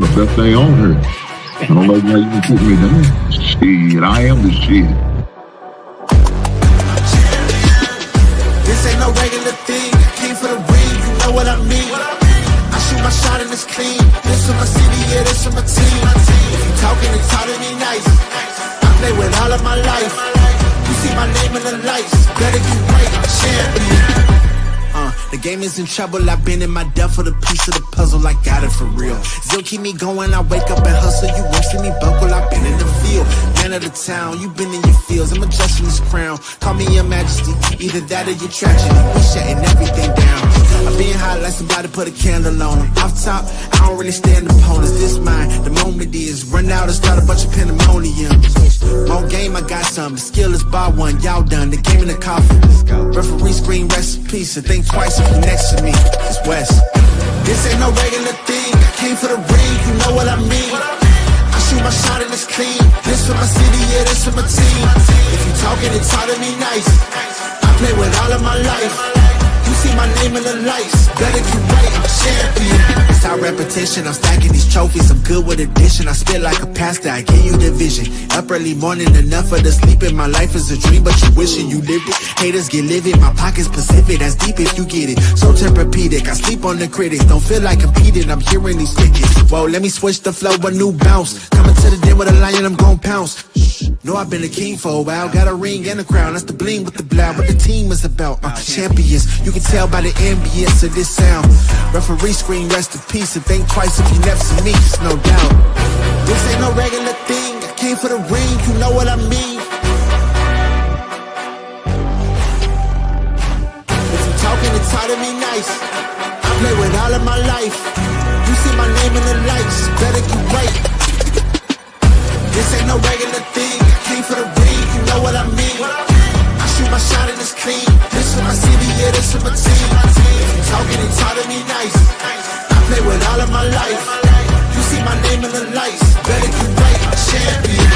The best thing on her. I don't know why you can put me down. Shit, I am the shit. This ain't no regular thing. I came for the ring, you know what I mean. I shoot my shot and it's clean. This for my city, yeah, this for my team. If you talking and talking me nice, I play with all of my life. You see my name in the lights, better get right, I'm champion. The game is in trouble, I've been in my depth for the piece of the puzzle, I got it for real. Still keep me going, I wake up and hustle, you won't see me buckle, I've been in the field. Man of the town, you been in your fields, I'm adjusting this crown. Call me your majesty, either that or your tragedy, we shutting everything down. I'm being hot like somebody put a candle on them. Off top, I don't really stand opponents, this mine, the moment is run out and start a bunch of pandemonium. More game, I got some, the skill is bar one, y'all done, the game in the coffin. Referee screen, rest in peace, and think twice if you next to me, it's West. This ain't no regular thing, I came for the ring, you know what I mean. I shoot my shot and it's clean, this for my city, yeah, this for my team. If you talking and talk to me nice, I play with all of my life. You see my name in the lights, better get right, I'm champion. It's our repetition, I'm stacking these trophies, I'm good with addition. I spit like a pastor, I give you the vision. Up early morning, enough for the sleeping. My life is a dream, but you wishing you lived it. Haters get livid, my pocket's Pacific, that's deep if you get it. So Tempur-Pedic, I sleep on the critics. Don't feel like competing, I'm hearing these tickets. Whoa, let me switch the flow, a new bounce. Coming to the den with a lion, I'm gon' pounce. Know I've been a king for a while, got a ring and a crown, that's the bling with the blow. What the team is about, champions. You can tell by the ambience of this sound. Referee screen, rest in peace, and think twice if you never see me, just no doubt. This ain't no regular thing, I came for the ring, you know what I mean. If you talking and talk to me nice, I play with all of my life. You see my name in the lights, better get right. This ain't no regular thing, I came for the ring, you know what I mean. I shoot my shot and it's clean, this for my city, yeah, this for my team. If you talking and talk to me nice, I play with all of my life. You see my name in the lights, better get right, I'm champion.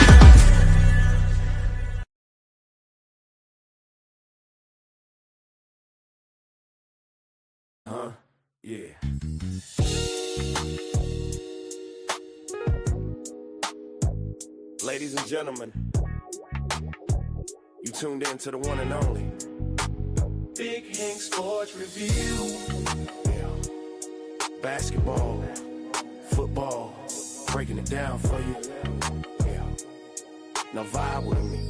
Yeah. Ladies and gentlemen, you tuned in to the one and only Big Hank Sports Review. Yeah. Basketball, football, breaking it down for you. Yeah. Now vibe with me.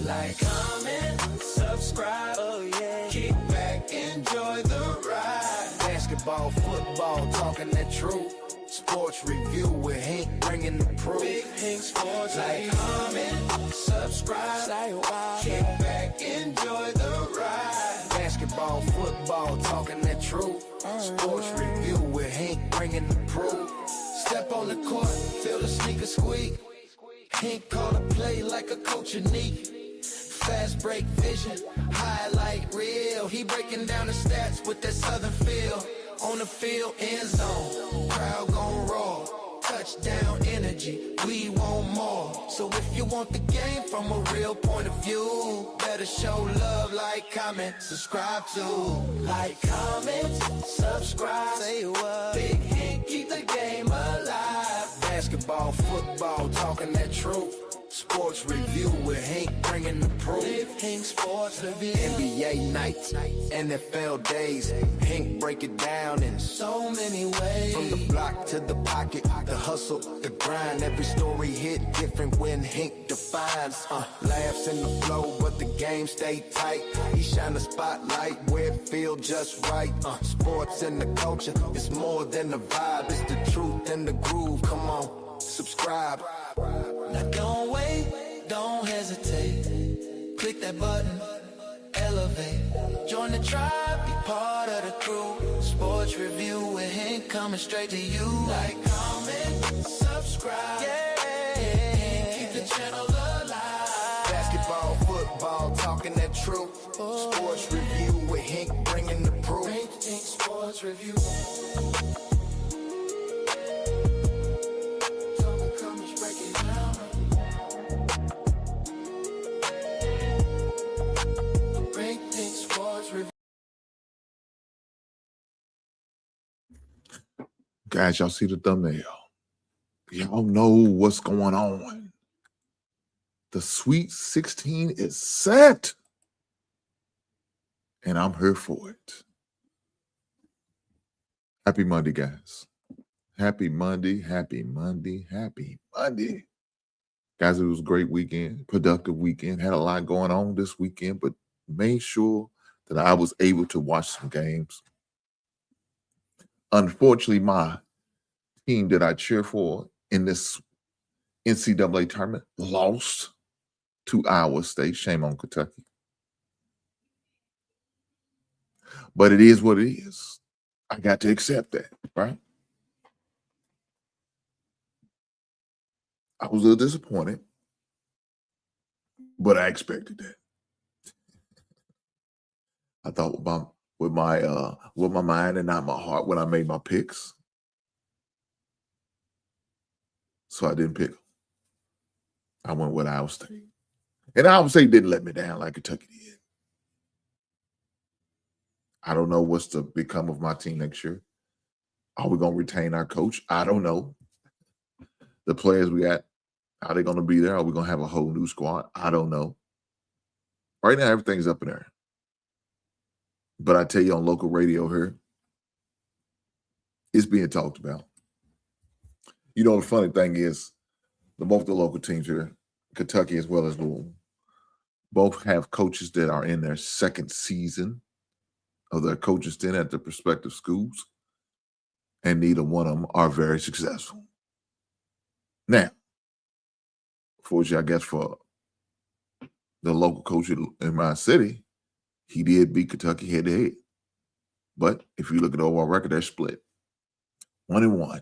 Like, comment, subscribe, oh yeah. Kick back, enjoy the ride. Basketball, football, talking that truth. Sports review with Hank bringing the proof. Big Hank Sports. Like, comment, subscribe, say wow. Kick back, enjoy the ride. Basketball, football, talking that truth. Sports review with Hank bringing the proof. Step on the court, feel the sneaker squeak. Hank call a play like a coach unique. Fast break vision, highlight reel. He breaking down the stats with that southern feel. On the field, end zone, crowd gon' roar. Touchdown energy, we want more. So if you want the game from a real point of view, better show love, like, comment, subscribe to. Like, comment, subscribe, say what. Big Hank, keep the game alive. Basketball, football, talking that truth. Sports review with Hank bringing the proof. Big Hank Sports Review. NBA nights, NFL days. Hank break it down in so many ways. From the block to the pocket, the hustle, the grind. Every story hit different when Hank defines. Laughs in the flow, but the game stay tight. He shine a spotlight where it feel just right. Sports and the culture, it's more than a vibe. It's the truth and the groove. Come on, subscribe. Now don't wait, don't hesitate. Click that button, elevate. Join the tribe, be part of the crew. Sports review with Hank coming straight to you. Like, comment, subscribe. Yeah, keep the channel alive. Basketball, football, talking that truth. Sports review with Hank bringing the proof. Hank Sports Review. Guys, y'all see the thumbnail. Y'all know what's going on. The Sweet 16 is set. And I'm here for it. Happy Monday, guys. Happy Monday, happy Monday, happy Monday. Guys, it was a great weekend, productive weekend. Had a lot going on this weekend, but made sure that I was able to watch some games. Unfortunately, my team that I cheer for in this NCAA tournament lost to Iowa State. Shame on Kentucky. But it is what it is. I got to accept that, right? I was a little disappointed, but I expected that. I thought with my mind and not my heart when I made my picks. So I didn't pick them. I went with Iowa State. And Iowa State didn't let me down like Kentucky did. I don't know what's to become of my team next year. Are we going to retain our coach? I don't know. The players we got, are they going to be there? Are we going to have a whole new squad? I don't know. Right now, everything's up in there. But I tell you on local radio here, it's being talked about. You know, the funny thing is, both the local teams here, Kentucky as well as Louisville, both have coaches that are in their second season of their coaching stint at their respective schools, and neither one of them are very successful. Now, fortunately, I guess for the local coach in my city, he did beat Kentucky head-to-head. But if you look at the overall record, they're split. 1-1.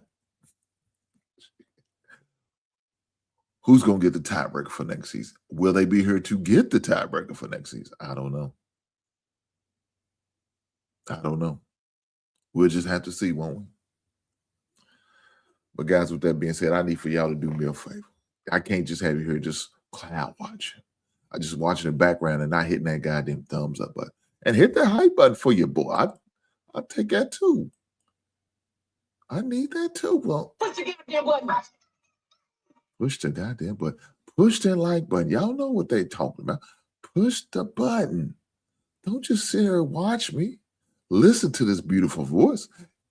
Who's going to get the tiebreaker for next season? Will they be here to get the tiebreaker for next season? I don't know. I don't know. We'll just have to see, won't we? But guys, with that being said, I need for y'all to do me a favor. I can't just have you here just cloud watching. I just watching the background and not hitting that goddamn thumbs up button. And hit that hype button for your boy. I'll take that too. I need that too. Well, push the goddamn button. Push the goddamn button. Push that like button. Y'all know what they talking about. Push the button. Don't just sit here and watch me. Listen to this beautiful voice.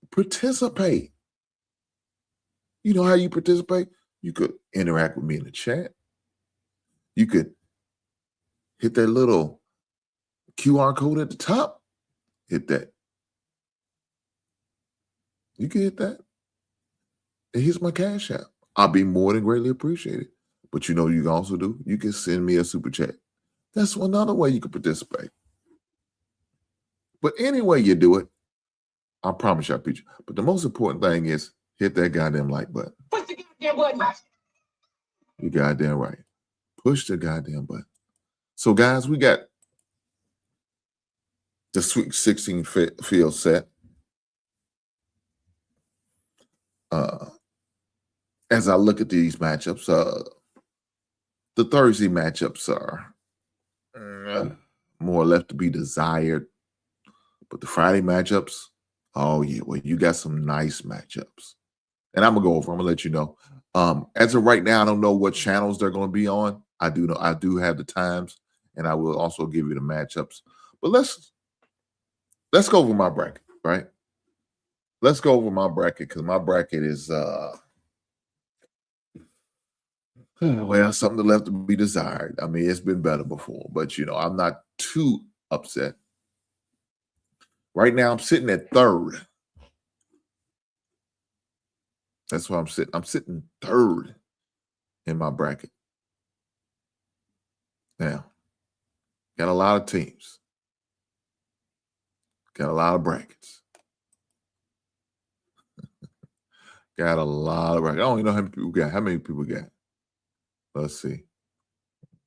Participate. You know how you participate? You could interact with me in the chat. You could hit that little QR code at the top. Hit that. You can hit that. And here's my Cash App. I'll be more than greatly appreciated. But you know what you can also do? You can send me a super chat. That's another way you can participate. But any way you do it, I promise you I'll preach. But the most important thing is hit that goddamn like button. Push the goddamn button. You goddamn right. Push the goddamn button. So, guys, we got the Sweet 16 field set. As I look at these matchups, the Thursday matchups are more left to be desired. But the Friday matchups, oh, yeah, well, you got some nice matchups. And I'm going to go over. I'm going to let you know. As of right now, I don't know what channels they're going to be on. I do know I do have the times, and I will also give you the matchups. But let's go over my bracket, right? Let's go over my bracket because my bracket is well, something left to be desired. I mean, it's been better before, but you know, I'm not too upset. Right now, I'm sitting at third. That's where I'm sitting. I'm sitting third in my bracket. Now, got a lot of teams. Got a lot of brackets. Got a lot of brackets. I don't even know how many people got. How many people got? Let's see.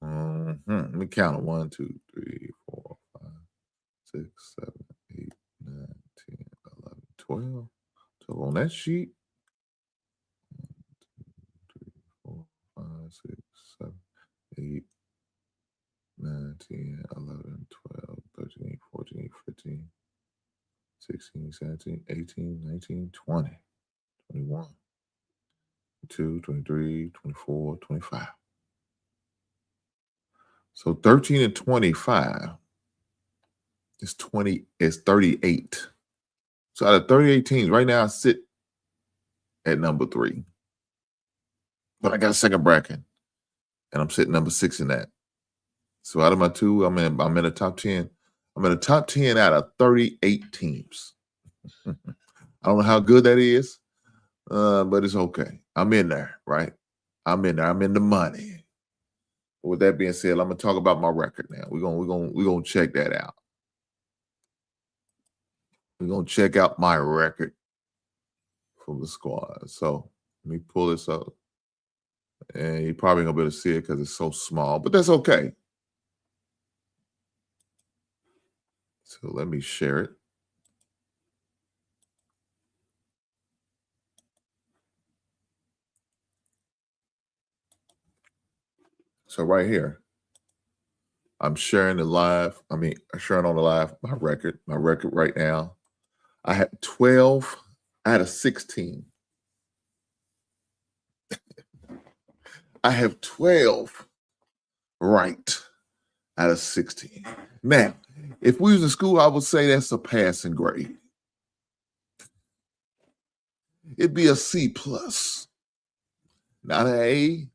Let me count it. 1, 2, 3, 4, 5, 6, 7, 8, 9, 10, 11, 12. 12 on that sheet. 1, 2, 3, 4, 5, 6, 7, 8, 9, 10, 11, 12, 13, 14, 15, 16, 17, 18, 19, 20. 21, 22, 23, 24, 25. So 13 and 25 is 38. So out of 38 teams, right now I sit at number 3. But I got a second bracket, and I'm sitting number 6 in that. So out of my 2, I'm in the top 10. I'm in the top 10 out of 38 teams. I don't know how good that is, but it's okay. I'm in there, right? I'm in there. I'm in the money. With that being said, I'm gonna talk about my record now. We're gonna check that out. We're gonna check out my record from the squad. So let me pull this up. And you're probably gonna be able to see it because it's so small, but that's okay. So let me share it. So right here, I'm sharing sharing on the live my record right now. I have 12 out of 16. I have 12 right out of 16. Now, if we was in school, I would say that's a passing grade. It'd be a C+, not an A,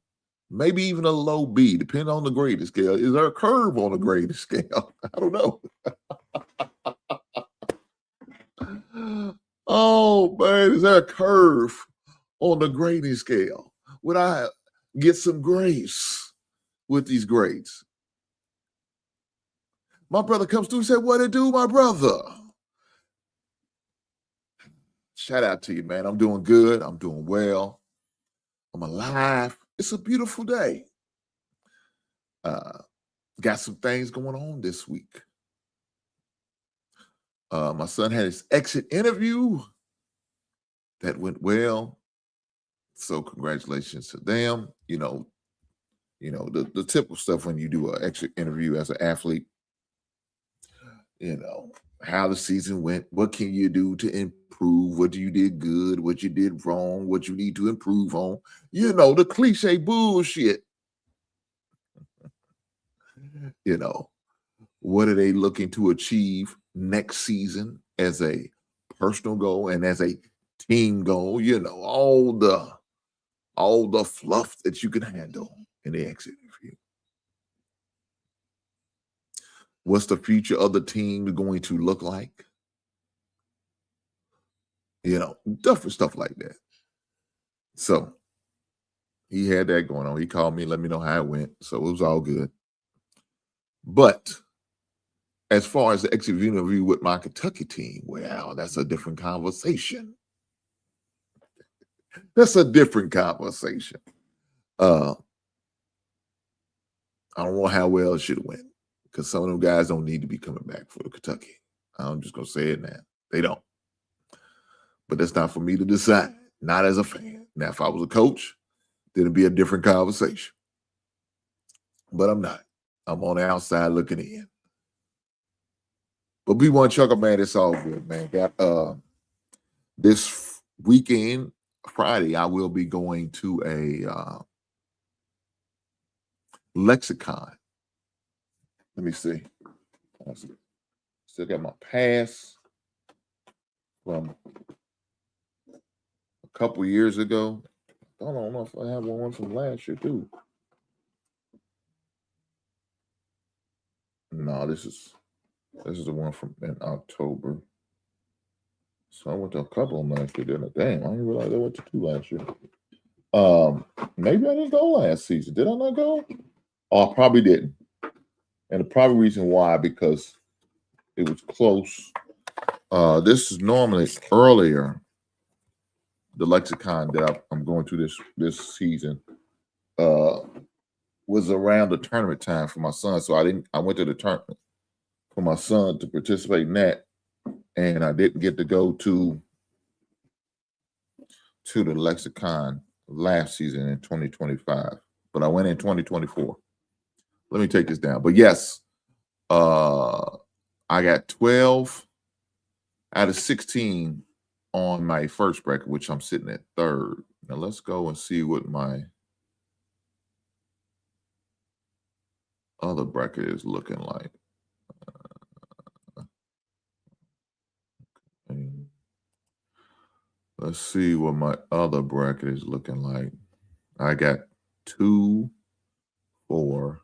maybe even a low B, depending on the grading scale. Is there a curve on the grading scale? I don't know. Oh, man, is there a curve on the grading scale? Would I get some grace with these grades? My brother comes through and said, what it do, my brother? Shout out to you, man. I'm doing good. I'm doing well. I'm alive. It's a beautiful day. Got some things going on this week. My son had his exit interview. That went well. So congratulations to them. You know, the typical stuff when you do an exit interview as an athlete. You know, how the season went, what can you do to improve, what you did good, what you did wrong, what you need to improve on. You know, the cliche bullshit. You know, what are they looking to achieve next season as a personal goal and as a team goal? You know, all the fluff that you can handle in the exit interview. What's the future of the team going to look like? You know, different stuff like that. So he had that going on. He called me, let me know how it went. So it was all good. But as far as the exit interview with my Kentucky team, well, that's a different conversation. That's a different conversation. I don't know how well it should have went because some of them guys don't need to be coming back for Kentucky. I'm just going to say it now. They don't. But that's not for me to decide, not as a fan. Now, if I was a coach, then it'd be a different conversation. But I'm not. I'm on the outside looking in. But B1 Chucker, man, it's all good, man. Got this weekend, Friday, I will be going to a lexicon. Let me see. Still got my pass from a couple years ago. I don't know if I have one from last year too. No, this is the one from in October. So I went to a couple of them last year, didn't I? Damn, I didn't realize I went to 2 last year. Maybe I didn't go last season. Did I not go? Oh, I probably didn't. And the probably reason why, because it was close. This is normally earlier. The lexicon that I'm going to this season was around the tournament time for my son. So I went to the tournament for my son to participate in that. And I didn't get to go to the lexicon last season in 2025, but I went in 2024. Let me take this down. But yes, I got 12 out of 16 on my first bracket, which I'm sitting at third. Now let's go and see what my other bracket is looking like. Let's see what my other bracket is looking like. I got 2, 4,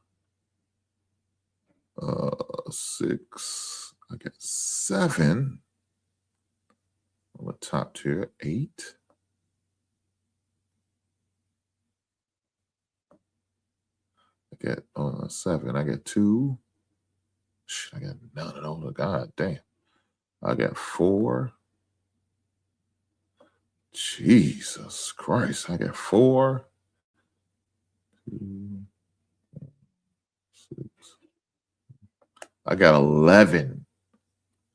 6. I got 7 on the top tier. 8. I got 7. I got 2. I got none of those. God damn. I got 4. Jesus Christ. I got 4. 2, 6. I got 11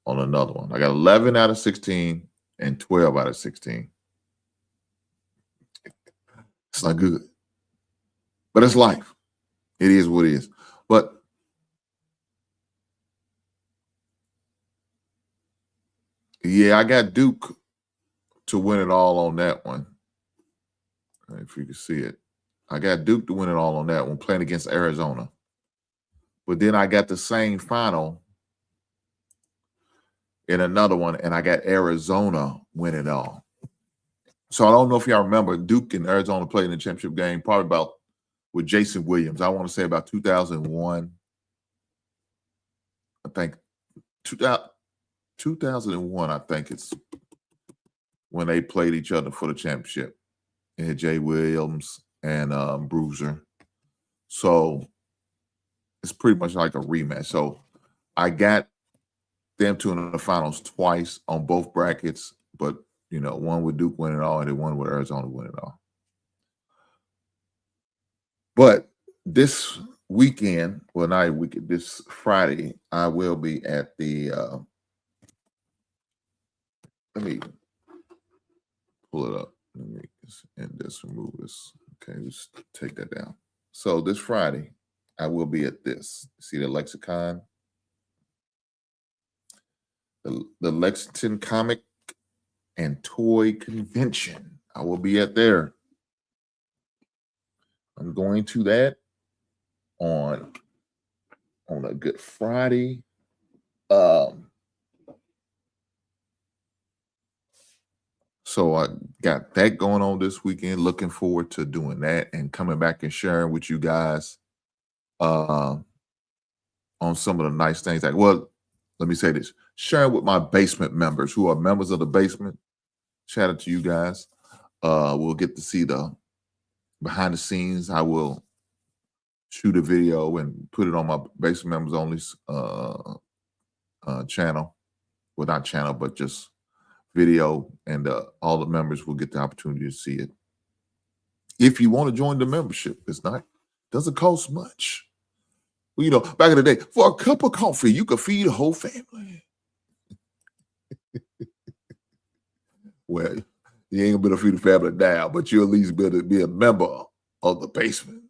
on another one. I got 11 out of 16 and 12 out of 16. It's not good. But it's life. It is what it is. But yeah, I got Duke to win it all on that one. If you can see it. I got Duke to win it all on that one, playing against Arizona. But then I got the same final in another one, and I got Arizona win it all. So I don't know if y'all remember, Duke and Arizona played in the championship game, probably about with Jason Williams. I want to say about 2001. I think 2001, I think it's when they played each other for the championship. It had Jay Williams and Bruiser. So it's pretty much like a rematch. So I got them two in the finals twice on both brackets, but you know, one with Duke win it all and then one with Arizona win it all. But this weekend, well, not weekend, this Friday, I will be at the let me pull it up. Let me and just remove this. Okay, let's take that down. So this Friday, I will be at this. See the Lexicon? The Lexington Comic and Toy Convention. I will be at there. I'm going to that on a Good Friday. So I got that going on this weekend. Looking forward to doing that and coming back and sharing with you guys on some of the nice things. Well, let me say this. Sharing with my basement members who are members of the basement. Shout out to you guys. We'll get to see the behind the scenes. I will shoot a video and put it on my basement members only channel. Well, not channel, but just video, and all the members will get the opportunity to see it. If you want to join the membership, doesn't cost much. Well, you know, back in the day, for a cup of coffee, you could feed a whole family. Well, you ain't gonna be able to feed the family now, but you'll at least be able to be a member of the basement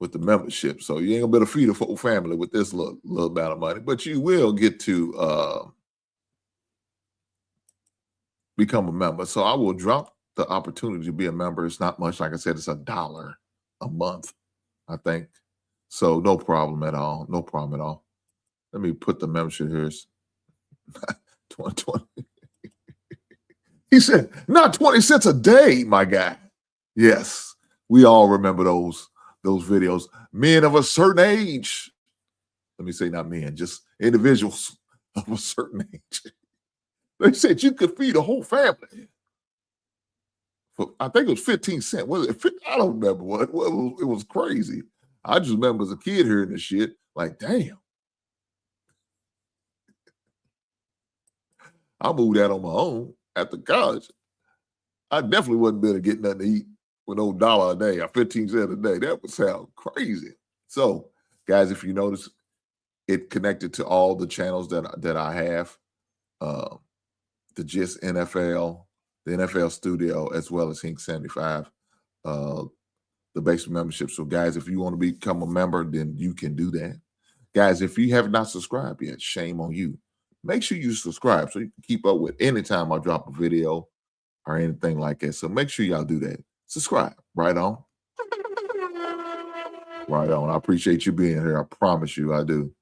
with the membership. So you ain't gonna be able to feed a whole family with this little amount of money, but you will get to become a member. So I will drop the opportunity to be a member. It's not much. Like I said, it's $1 a month, I think. So no problem at all. No problem at all. Let me put the membership here. 2020. He said, not 20 cents a day, my guy. Yes, we all remember those videos. Men of a certain age. Let me say not men, just individuals of a certain age. They said you could feed a whole family. For, I think it was 15 cents. Was it? I don't remember what. It was crazy. I just remember as a kid hearing this shit, like, damn. I moved out on my own after college. I definitely wasn't able to get nothing to eat with no $1 a day or 15 cents a day. That would sound crazy. So, guys, if you notice, it connected to all the channels that I have. The Gist NFL, the NFL Studio, as well as Hink 75, the basement membership. So, guys, if you want to become a member, then you can do that. Guys, if you have not subscribed yet, shame on you. make sure you subscribe so you can keep up with anytime I drop a video or anything like that. So make sure y'all do that. Subscribe. Right on. Right on. I appreciate you being here. I promise you I do.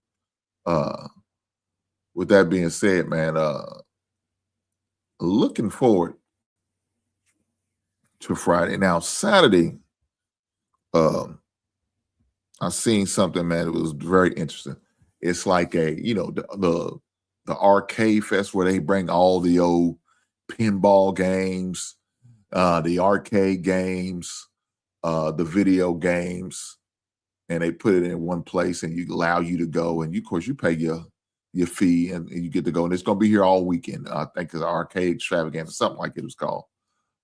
With that being said, man, looking forward to Friday. Now, Saturday, I seen something, man. It was very interesting. It's like the arcade fest where they bring all the old pinball games, the arcade games, the video games, and they put it in one place and allow you to go. And of course, you pay your fee and you get to go. And it's going to be here all weekend. I think it's arcade extravaganza, something like it was called.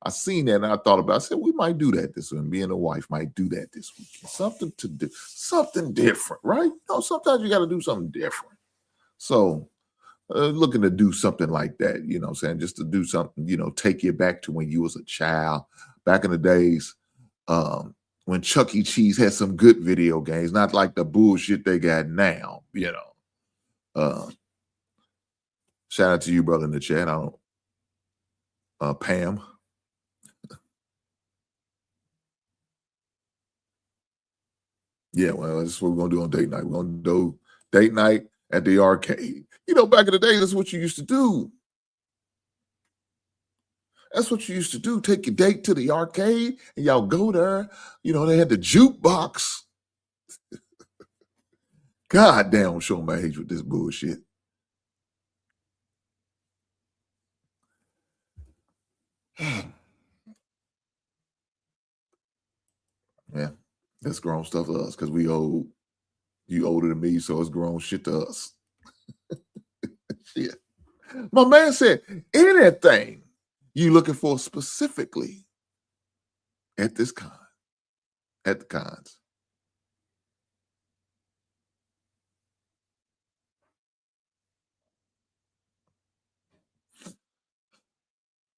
I seen that and I thought about it. I said, we might do that this week. Me and the wife might do that this weekend. Something to do, something different, right? Sometimes you got to do something different. So looking to do something like that, what I'm saying? Just to do something, take you back to when you was a child. Back in the days when Chuck E. Cheese had some good video games, not like the bullshit they got now, Shout out to you, brother, in the chat. Pam. Yeah, well, that's what we're going to do on date night. We're going to do date night at the arcade. Back in the day, that's what you used to do. That's what you used to do. Take your date to the arcade and y'all go there. They had the jukebox. God damn, I'm showing my age with this bullshit. Yeah, that's grown stuff to us because we old. You older than me, so it's grown shit to us. Shit. My man said, anything you looking for specifically at this con, at the cons.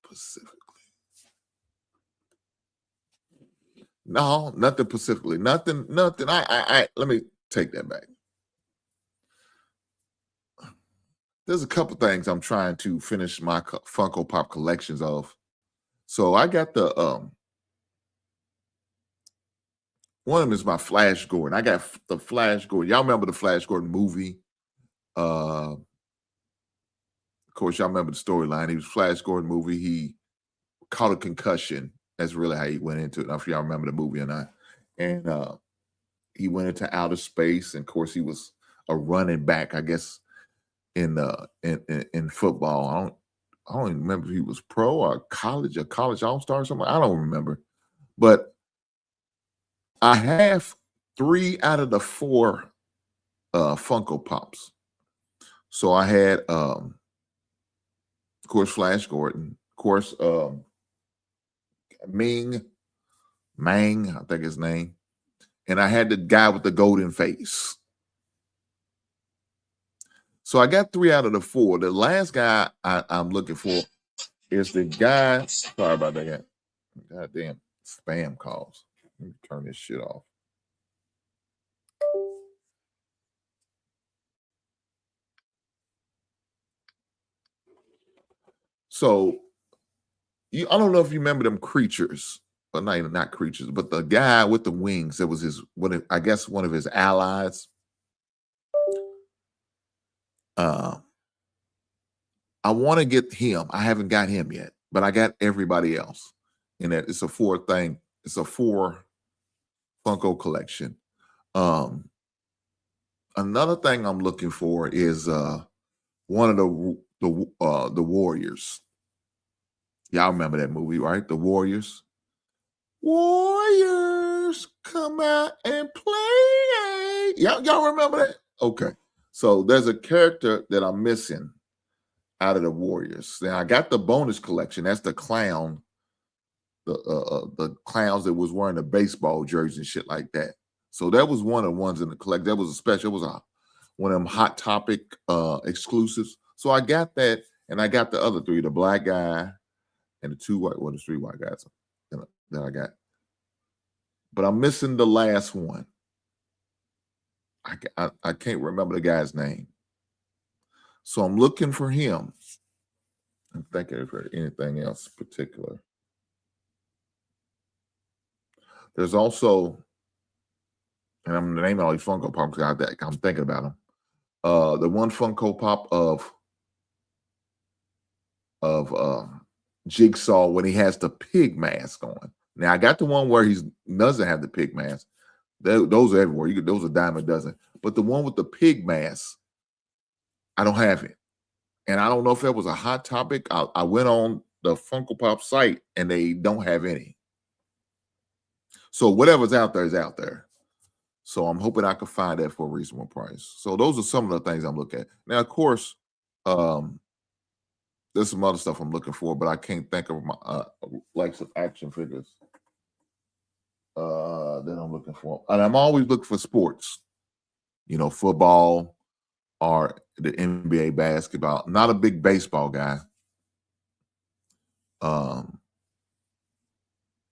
Specifically. No, nothing specifically. Nothing. I let me take that back. There's a couple things I'm trying to finish my Funko Pop collections of. So I got the one of them is my Flash Gordon. I got the Flash Gordon. Y'all remember the Flash Gordon movie? Of course, y'all remember the storyline. He was Flash Gordon movie. He caught a concussion. That's really how he went into it. I don't know if y'all remember the movie or not. And he went into outer space. And of course, he was a running back, I guess, in football. I don't even remember if he was pro or college all-star or something. I don't remember. But I have 3 out of the 4 Funko Pops. So I had, of course, Flash Gordon. Of course, Mang, I think his name. And I had the guy with the golden face. So I got 3 out of the 4. The last guy I'm looking for is the guy. Sorry about that. Goddamn spam calls. Let me turn this shit off. So I don't know if you remember them creatures, but not creatures, but the guy with the wings. That was I guess one of his allies. I want to get him. I haven't got him yet, but I got everybody else. And that it's a 4 thing. It's a 4 Funko collection. Another thing I'm looking for is one of the Warriors. Y'all remember that movie, right? The Warriors. Warriors, come out and play. Y'all remember that? Okay. So there's a character that I'm missing out of the Warriors. Now I got the bonus collection. That's the clown, the clowns that was wearing the baseball jersey and shit like that. So that was one of the ones in the collection. That was a special. It was one of them Hot Topic exclusives. So I got that, and I got the other 3, the black guy and the 3 white guys that I got. But I'm missing the last one. I can't remember the guy's name. So I'm looking for him. I'm thinking if there's anything else particular. There's also, and I'm naming all these Funko Pops. I'm thinking about them. The one Funko Pop of Jigsaw when he has the pig mask on. Now I got the one where he doesn't have the pig mask. Those are everywhere. Those are dime a dozen. But the one with the pig mask, I don't have it. And I don't know if that was a hot topic. I went on the Funko Pop site and they don't have any. So whatever's out there is out there. So I'm hoping I can find that for a reasonable price. So those are some of the things I'm looking at. Now, of course, there's some other stuff I'm looking for, but I can't think of my like some action figures that I'm looking for. And I'm always looking for sports, you know, football or the NBA basketball. Not a big baseball guy.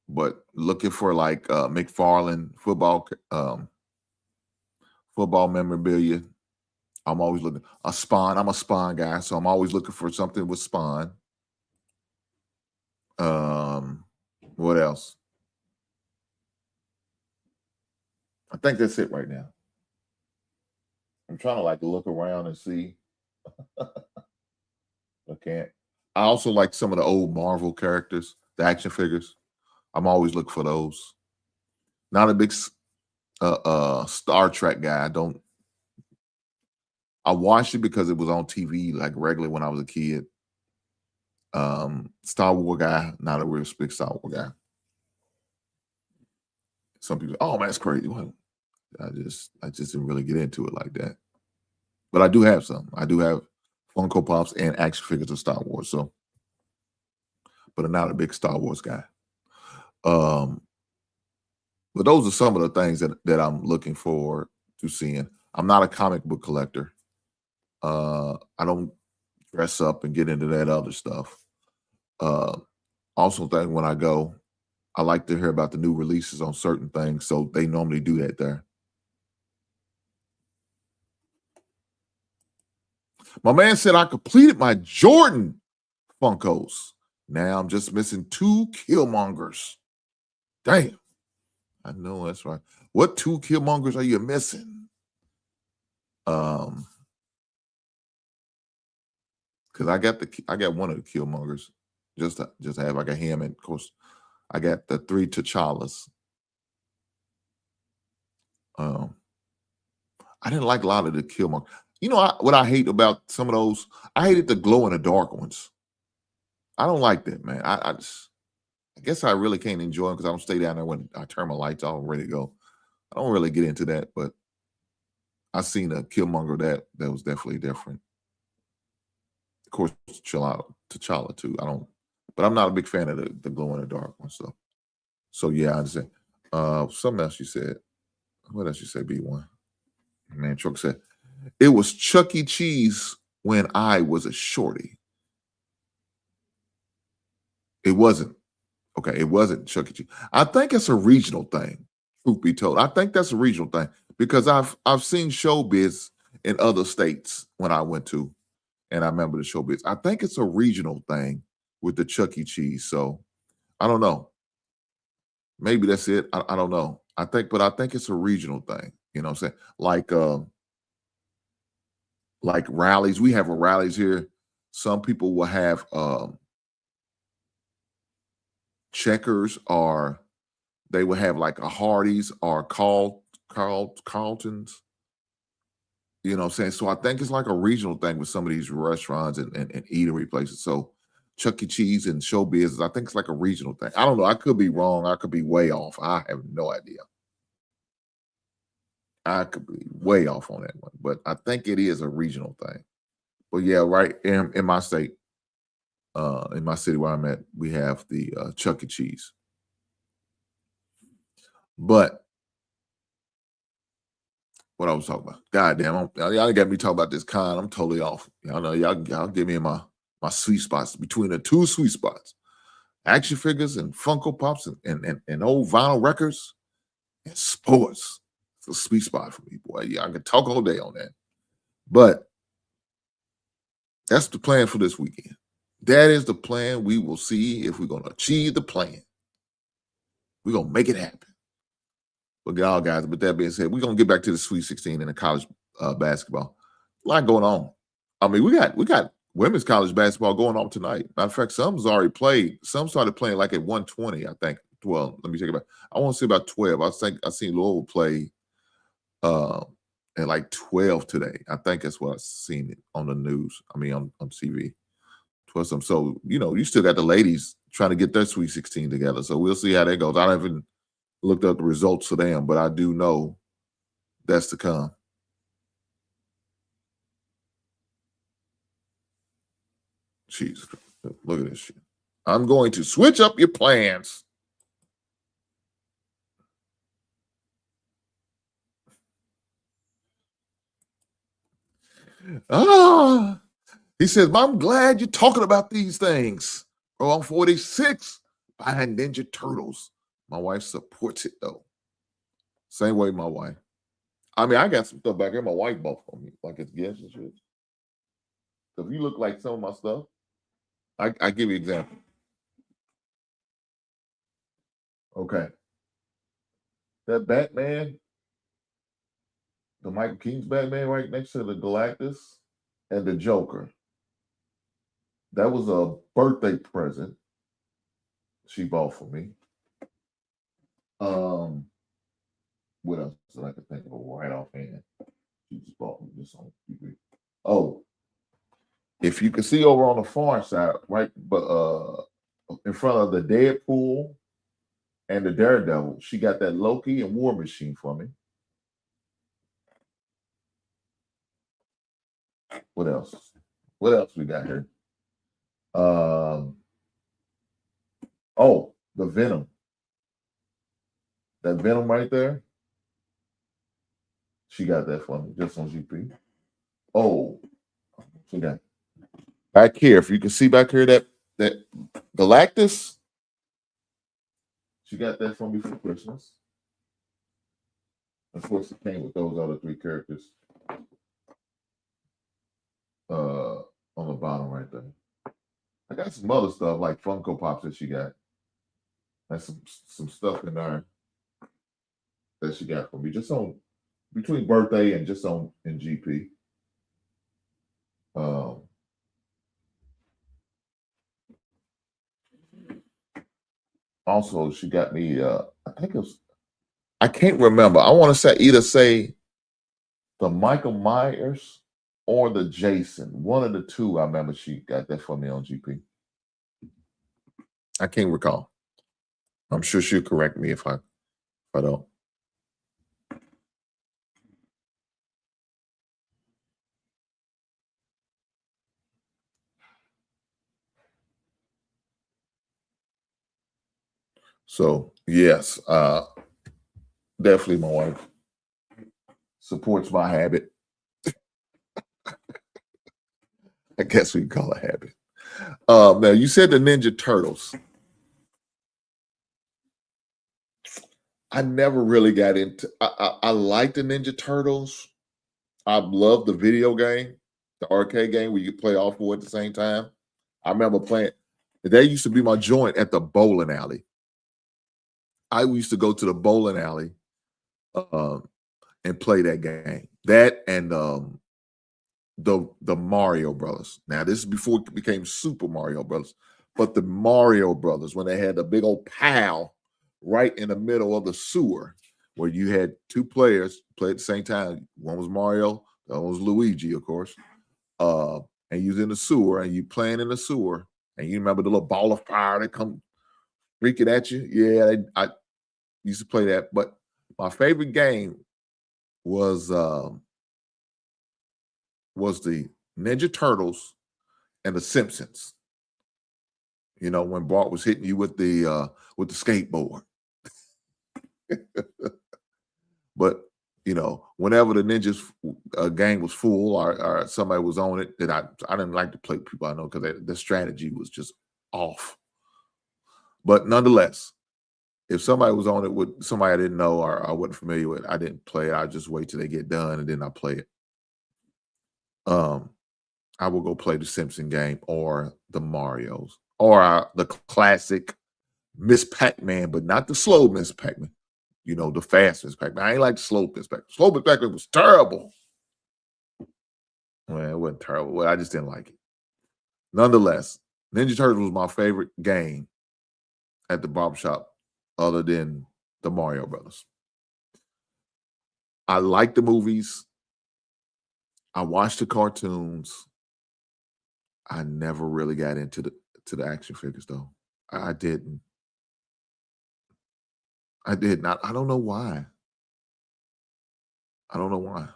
But looking for like McFarlane football memorabilia. I'm always looking a Spawn. I'm a Spawn guy, so I'm always looking for something with Spawn. What else? I think that's it right now. I'm trying to like look around and see. I can't. I also like some of the old Marvel characters, the action figures. I'm always looking for those. Not a big Star Trek guy. I watched it because it was on TV like regularly when I was a kid. Star Wars guy, not a real big Star Wars guy. Some people, oh man, that's crazy. Well, I just didn't really get into it like that. But I do have some. I do have Funko Pops and action figures of Star Wars. So, but I'm not a big Star Wars guy. But those are some of the things that I'm looking forward to seeing. I'm not a comic book collector. I don't dress up and get into that other stuff. Also think when I go, I like to hear about the new releases on certain things. So they normally do that there. My man said I completed my Jordan Funkos. Now I'm just missing 2 Killmongers. Damn. I know that's right. What 2 Killmongers are you missing? Because I got one of the Killmongers. Just have I got him, and of course I got the 3 T'Challas. I didn't like a lot of the Killmongers. You know what I hate about some of those? I hated the glow in the dark ones. I don't like that, man. I guess I really can't enjoy them because I don't stay down there when I turn my lights off and ready to go. I don't really get into that, but I seen a Killmonger that was definitely different. Of course, T'Challa too. But I'm not a big fan of the glow in the dark one. So yeah, I understand. Something else you said. What else you said, B1? Man, Truck said, it was Chuck E. Cheese when I was a shorty. It wasn't. Okay, it wasn't Chuck E. Cheese. I think it's a regional thing, truth be told. I think that's a regional thing because I've seen Showbiz in other states when I went to, and I remember the Showbiz. I think it's a regional thing with the Chuck E. Cheese. So I don't know. Maybe that's it. I don't know. I think it's a regional thing. You know what I'm saying? Like rallies. We have rallies here. Some people will have Checkers, or they will have like a Hardee's or Carlton's. You know what I'm saying? So I think it's like a regional thing with some of these restaurants and eatery places. So Chuck E. Cheese and Showbiz, I think it's like a regional thing. I don't know. I could be wrong. I could be way off. I have no idea. I could be way off on that one, but I think it is a regional thing. But yeah, right in my state, in my city where I'm at, we have the Chuck E. Cheese. But what I was talking about, goddamn, y'all got me talking about this con. I'm totally off. Y'all know, y'all give me my sweet spots between the 2 sweet spots: action figures and Funko Pops and old vinyl records and sports. It's a sweet spot for me, boy. Yeah, I can talk all day on that. But That's the plan for this weekend. That is the plan. We will see if we're going to achieve the plan. We're going to make it happen. But y'all guys, with that being said, we're going to get back to the Sweet 16 and the college basketball. A lot going on. I mean, we got women's college basketball going on tonight. Matter of fact, some's already played. Some started playing like at 1:20, I think. Well, let me take it back. I want to see about 12. I think I seen Louisville play at like 12 today. I think that's what I've seen it on the news. I mean, on TV. 12 something. So, you still got the ladies trying to get their Sweet 16 together. So we'll see how that goes. I haven't looked up the results for them, but I do know that's to come. Jesus, look at this shit. I'm going to switch up your plans. He says, I'm glad you're talking about these things. Bro, I'm 46 buying Ninja Turtles. My wife supports it, though. Same way my wife. I mean, I got some stuff back here my wife bought for me, like it's gifts and shit. So if you look like some of my stuff, I give you an example. Okay. That Batman, the Michael Keaton's Batman right next to the Galactus and the Joker. That was a birthday present she bought for me. What else did I could think of right offhand? She just bought me this on TV. Oh, if you can see over on the far side, right, but in front of the Deadpool and the Daredevil, she got that Loki and War Machine for me. What else? What else we got here? Oh, the Venom. That Venom right there. She got that for me, just on GP. Oh, she got back here. If you can see back here, that Galactus. She got that for me for Christmas. Of course, it came with those other 3 characters. On the bottom right there. I got some other stuff like Funko Pops that she got. There's some stuff in there that she got for me, just on between birthday and just on in GP. Also, she got me. I think it was. I can't remember. I want to say the Michael Myers or the Jason. One of the two. I remember she got that for me on GP. I can't recall. I'm sure she'll correct me if I don't. So yes, definitely my wife supports my habit. I guess we can call it a habit. Now you said the Ninja Turtles. I never really got into. I like the Ninja Turtles. I love the video game, the arcade game where you could play all 4 at the same time. I remember playing. That used to be my joint at the bowling alley. I used to go to the bowling alley and play that game. That and the Mario Brothers. Now, this is before it became Super Mario Brothers, but the Mario Brothers, when they had the big old pile right in the middle of the sewer, where you had 2 players play at the same time. One was Mario, the other was Luigi, of course. And you was in the sewer, and you playing in the sewer, and you remember the little ball of fire that come freaking at you. Yeah, I used to play that. But my favorite game was the Ninja Turtles and the Simpsons. You know, when Bart was hitting you with the skateboard. But you know, whenever the Ninjas gang was full or somebody was on it, that I didn't like to play people I know because the strategy was just off. But nonetheless, if somebody was on it with somebody I didn't know or I wasn't familiar with, I didn't play it. I just wait till they get done and then I play it. I will go play the Simpson game or the Marios or the classic Miss Pac-Man, but not the slow Miss Pac-Man. You know, the fast Miss Pac-Man. I ain't like the slow Miss Pac-Man. Slow Miss Pac-Man was terrible. Well, it wasn't terrible. Well, I just didn't like it. Nonetheless, Ninja Turtles was my favorite game at the barbershop other than the Mario Brothers. I like the movies. I watched the cartoons. I never really got into the action figures though. I didn't. I did not. I don't know why. I don't know why.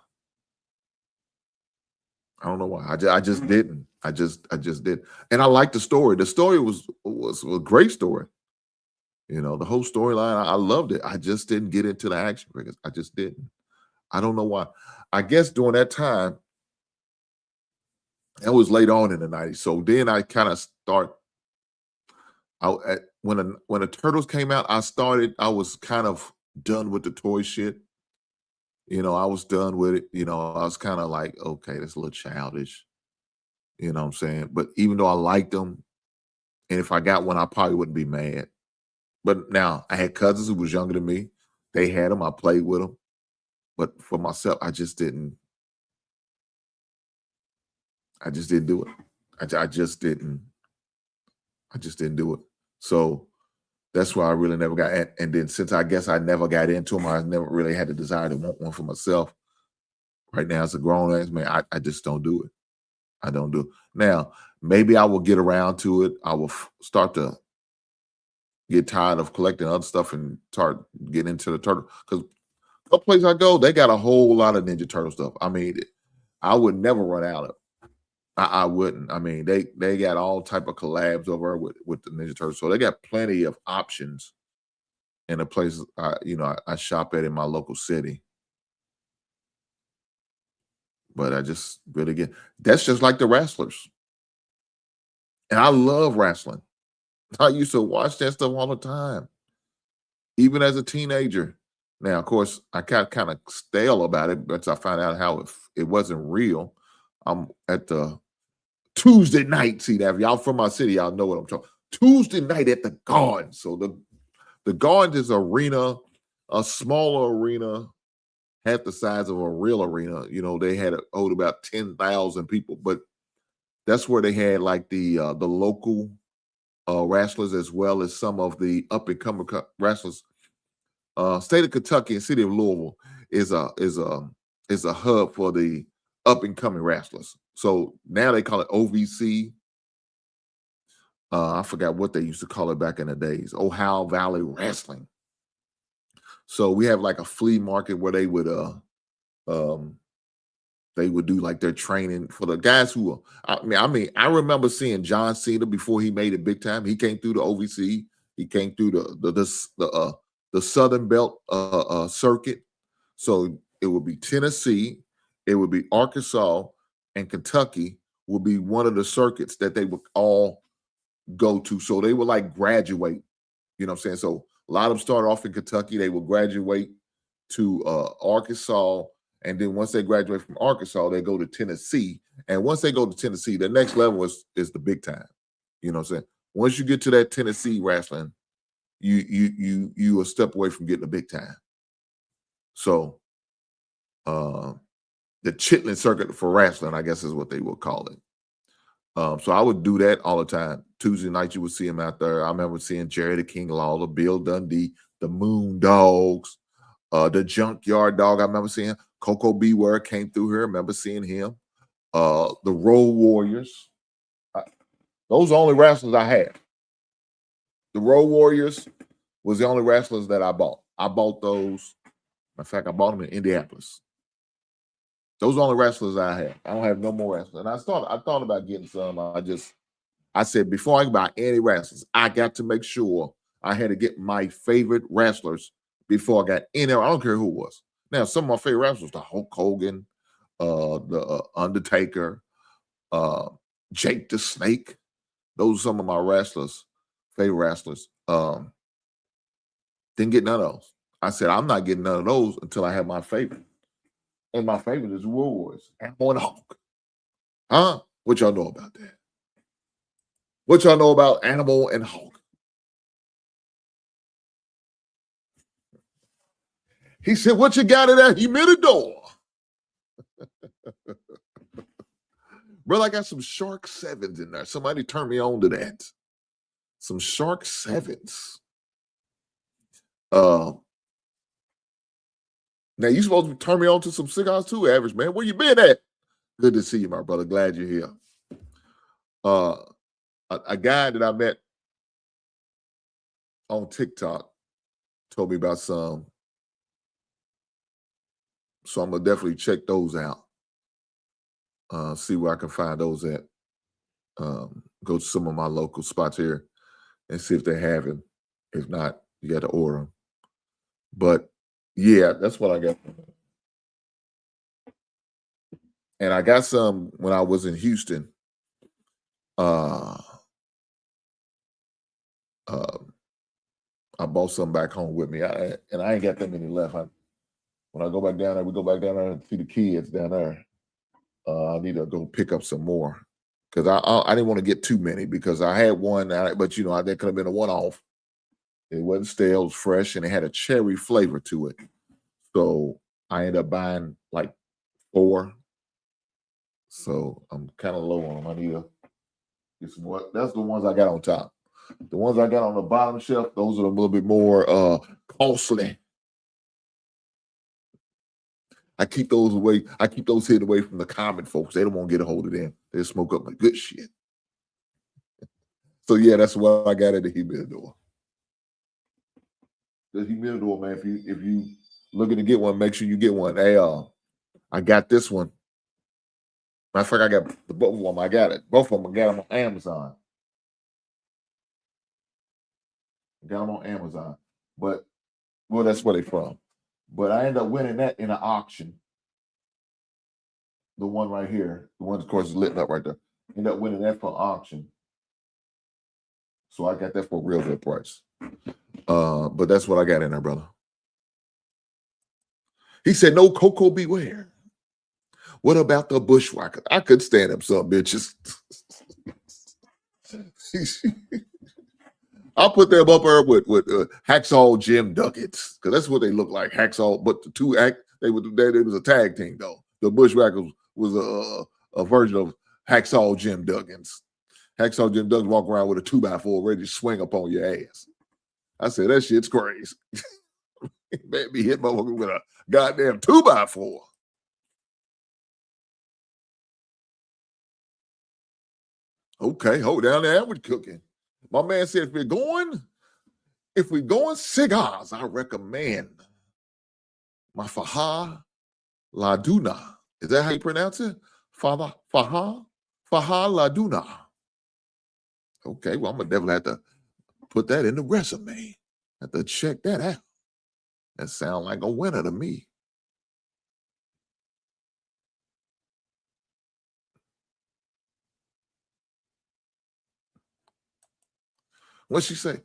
I don't know why. I just didn't. I just did. And I liked the story. The story was a great story. You know, the whole storyline, I loved it. I just didn't get into the action figures. I just didn't. I don't know why. I guess during that time, it was late on in the 90s. So then I kind of start out at when the Turtles came out, I was kind of done with the toy shit. You know, I was done with it. You know, I was kind of like, okay, that's a little childish. You know what I'm saying? But even though I liked them, and if I got one, I probably wouldn't be mad. But now I had cousins who was younger than me. They had them. I played with them. But for myself, I just didn't do it. I just didn't do it. So that's why I really never got. And then since I guess I never got into them, I never really had the desire to want one for myself. Right now, as a grown ass man, I just don't do it. I don't do it. Now, maybe I will get around to it. I will start to get tired of collecting other stuff and start getting into the turtle. Because the place I go, they got a whole lot of Ninja Turtle stuff. I mean, I would never run out of. I wouldn't. I mean, they got all type of collabs over with the Ninja Turtles, so they got plenty of options in the places I shop at in my local city. But I just really that's just like the wrestlers, and I love wrestling. I used to watch that stuff all the time, even as a teenager. Now, of course, I got kind of stale about it, but I found out how it wasn't real. I'm at the Tuesday night. See that if y'all from my city, y'all know what I'm talking. Tuesday night at the Garden. So the Garden is arena, a smaller arena, half the size of a real arena. You know, they had hold about 10,000 people, but that's where they had like the local wrestlers as well as some of the up and coming wrestlers. State of Kentucky and city of Louisville is a hub for the up and coming wrestlers. So now they call it OVC. I forgot what they used to call it back in the days. Ohio Valley Wrestling. So we have like a flea market where they would do like their training for the guys who I remember seeing John Cena before he made it big time. He came through the OVC. He came through the Southern Belt circuit. So it would be Tennessee, it would be Arkansas, and Kentucky would be one of the circuits that they would all go to. So they would like graduate, you know what I'm saying? So a lot of them start off in Kentucky. They will graduate to Arkansas. And then once they graduate from Arkansas, they go to Tennessee. And once they go to Tennessee, the next level is the big time. You know what I'm saying? Once you get to that Tennessee wrestling, you a step away from getting the big time. So the Chitlin circuit for wrestling, I guess is what they would call it. So I would do that all the time. Tuesday night, you would see him out there. I remember seeing Jerry the King Lawler, Bill Dundee, the Moon Dogs, the Junkyard Dog. I remember seeing Coco Beware came through here. I remember seeing him. The Road Warriors. Those are the only wrestlers I had. The Road Warriors was the only wrestlers that I bought. I bought those. In fact, I bought them in Indianapolis. Those are the only wrestlers I have. I don't have no more wrestlers. And I thought about getting some. I said, before I buy any wrestlers, I got to make sure I had to get my favorite wrestlers before I got any. I don't care who it was. Now, some of my favorite wrestlers, the Hulk Hogan, the Undertaker, Jake the Snake. Those are some of my favorite wrestlers. Didn't get none of those. I said, I'm not getting none of those until I have my favorite. And my favorite is Road Warriors. I'm on Hulk. Huh? What y'all know about that? What y'all know about Animal and Hulk? He said, what you got in that humidor? Brother, I got some Shark 7s in there. Somebody turn me on to that. Some Shark 7s. Now, you supposed to turn me on to some cigars too, Average Man. Where you been at? Good to see you, my brother. Glad you're here. A guy that I met on TikTok told me about some. So I'm going to definitely check those out. See where I can find those at. Go to some of my local spots here and see if they have him. If not, you got to order them. But yeah, that's what I got. And I got some when I was in Houston. I bought some back home with me. And I ain't got that many left. When I go back down there, we go back down there and see the kids down there. I need to go pick up some more. Because I didn't want to get too many because I had one, but you know, that could have been a one-off. It wasn't stale, it was fresh, and it had a cherry flavor to it. So I ended up buying like 4. So I'm kind of low on them. I need to get some more. That's the ones I got on top. The ones I got on the bottom shelf, those are a little bit more costly. I keep those away. I keep those hidden away from the common folks. They don't want to get a hold of them. They smoke up my good shit. So yeah, that's what I got at the humidor. The humidor, man. If you looking to get one, make sure you get one. Hey, I got this one. Matter of fact, I got both of them. I got it. Both of them. I got them on Amazon. Got them on Amazon. But well, that's where they from. But I ended up winning that in an auction. The one right here, the one, of course, is lit up right there. Ended up winning that for auction. So I got that for a real good price. But that's what I got in there, brother. He said, no cocoa beware. What about the bushwhackers? I could stand them some bitches. I'll put them up there with Hacksaw Jim Duckets, because that's what they look like. Hacksaw, but the two it was a tag team though. The Bushwhackers was a version of Hacksaw Jim Duggins. Hacksaw Jim Duggins walk around with a 2x4 ready to swing up on your ass. I said, that shit's crazy. Man, be hit motherfucker with a goddamn 2x4. Okay, hold down there with cooking. My man said, if we're going cigars, I recommend my Faha Laduna. Is that how you pronounce it? Faha Laduna. Okay, well, I'm gonna definitely have to put that in the resume. Have to check that out. That sounds like a winner to me. What'd she say?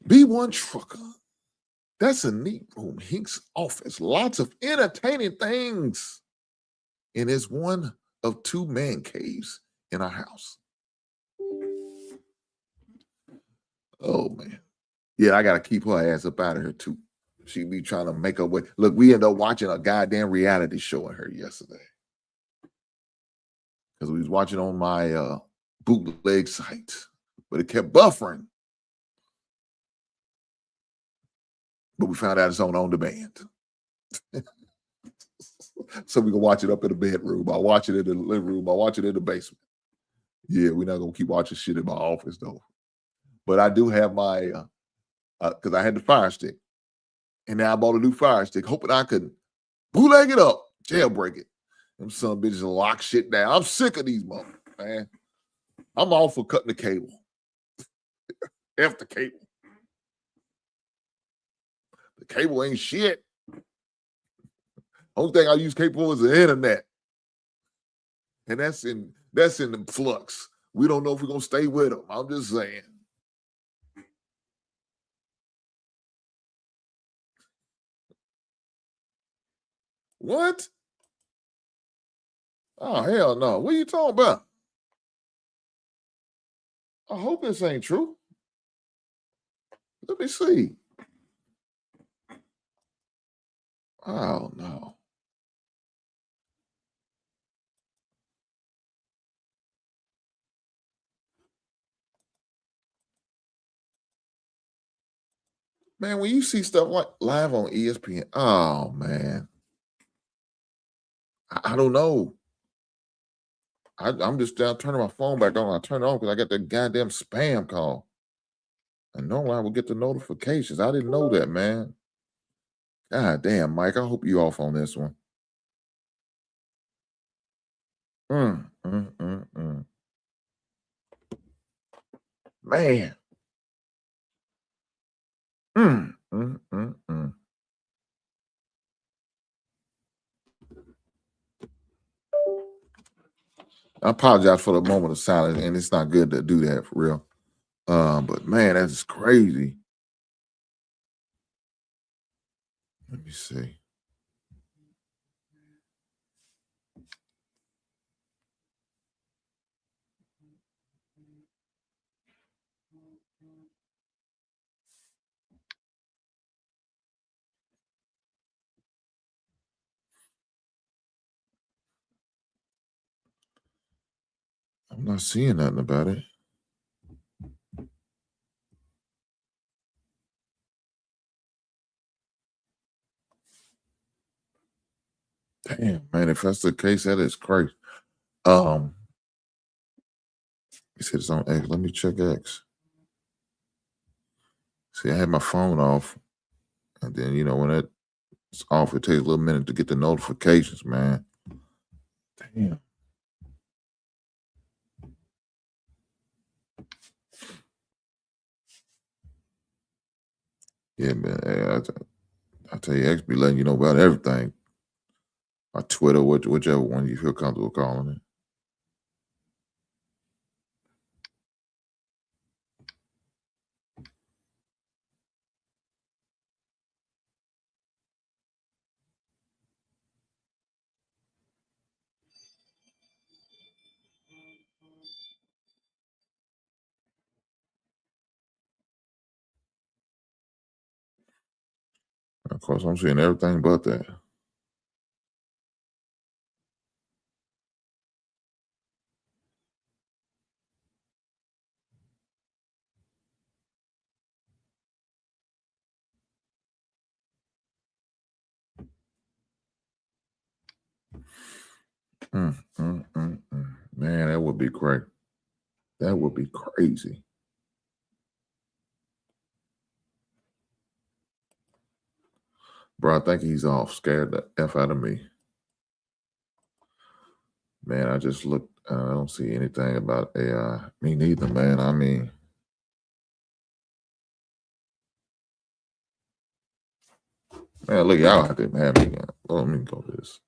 B1 Trucker. That's a neat room. Hink's office. Lots of entertaining things. And it's one of 2 man caves in our house. Oh, man. Yeah, I got to keep her ass up out of here, too. She be trying to make her way. Look, we ended up watching a goddamn reality show on her yesterday. Because we was watching on my bootleg site. But it kept buffering. But we found out it's on demand. So we can watch it up in the bedroom. I watch it in the living room. I watch it in the basement. Yeah, we're not going to keep watching shit in my office, though. But I do have my, because I had the Fire Stick. And now I bought a new Fire Stick, hoping I could bootleg it up, jailbreak it. Them some bitches lock shit down. I'm sick of these motherfuckers, man. I'm all for cutting the cable. F the cable. The cable ain't shit. Only thing I use cable for is the internet. And that's in the flux. We don't know if we're gonna stay with them. I'm just saying. What? Oh, hell no. What are you talking about? I hope this ain't true. Let me see. Oh, no. Man, when you see stuff like live on ESPN, oh, man. I don't know. I'm just down turning my phone back on. I turn it on because I got that goddamn spam call. And normally I would get the notifications. I didn't know that, man. God damn, Mike. I hope you off on this one. Mm, mm, mm, mm. Man. Mm, mm, mm, mm. I apologize for the moment of silence, and it's not good to do that for real. But man, that's crazy. Let me see. I'm not seeing nothing about it. Damn, man, if that's the case, that is crazy. He said it's on X. Let me check X. See, I had my phone off, and then when it's off, it takes a little minute to get the notifications, man. Damn. Yeah, man. I tell you, X be letting you know about everything. Or Twitter, whichever one you feel comfortable calling it. Of course, I'm seeing everything but that. Man, that would be great. That would be crazy. Bro, I think he's off. Scared the F out of me. Man, I just looked. I don't see anything about AI. Me neither, man. I mean, man, look, y'all have to have me. Let me go this.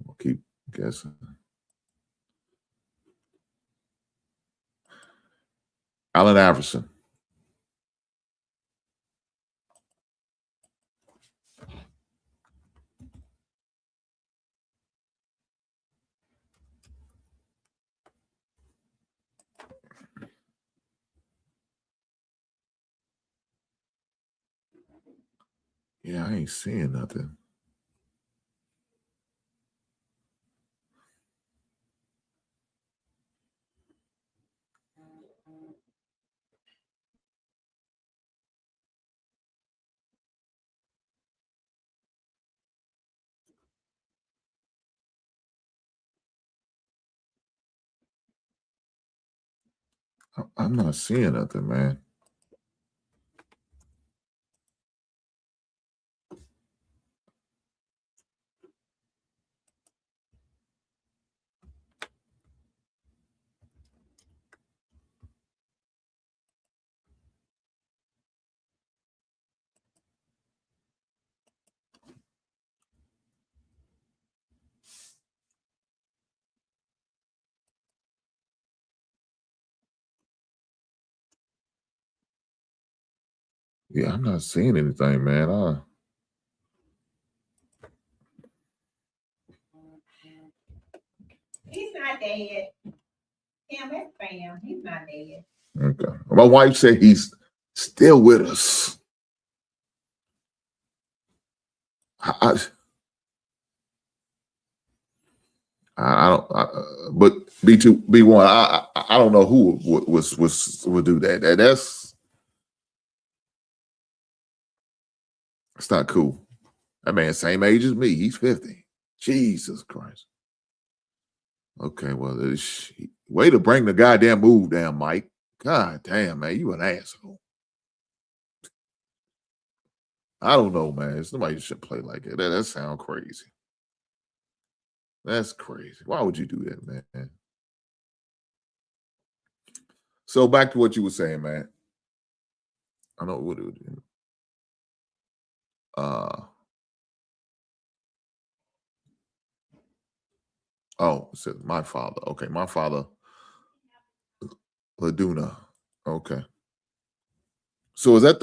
We'll keep guessing. Allen Iverson. Yeah, I ain't seeing nothing. I'm not seeing nothing, man. Yeah, I'm not seeing anything, man. not dead. Damn, that's Bam. He's not dead. Okay. My wife said he's still with us. I don't. But B1. I don't know who would do that. That's not cool. That man, same age as me. He's 50. Jesus Christ. Okay, well, way to bring the goddamn move down, Mike. God damn, man, you an asshole. I don't know, man. Somebody should play like that. That sounds crazy. That's crazy. Why would you do that, man? So back to what you were saying, man. I know what it would do. Oh, it says my father. Okay, my father, Laduna. Okay. So is that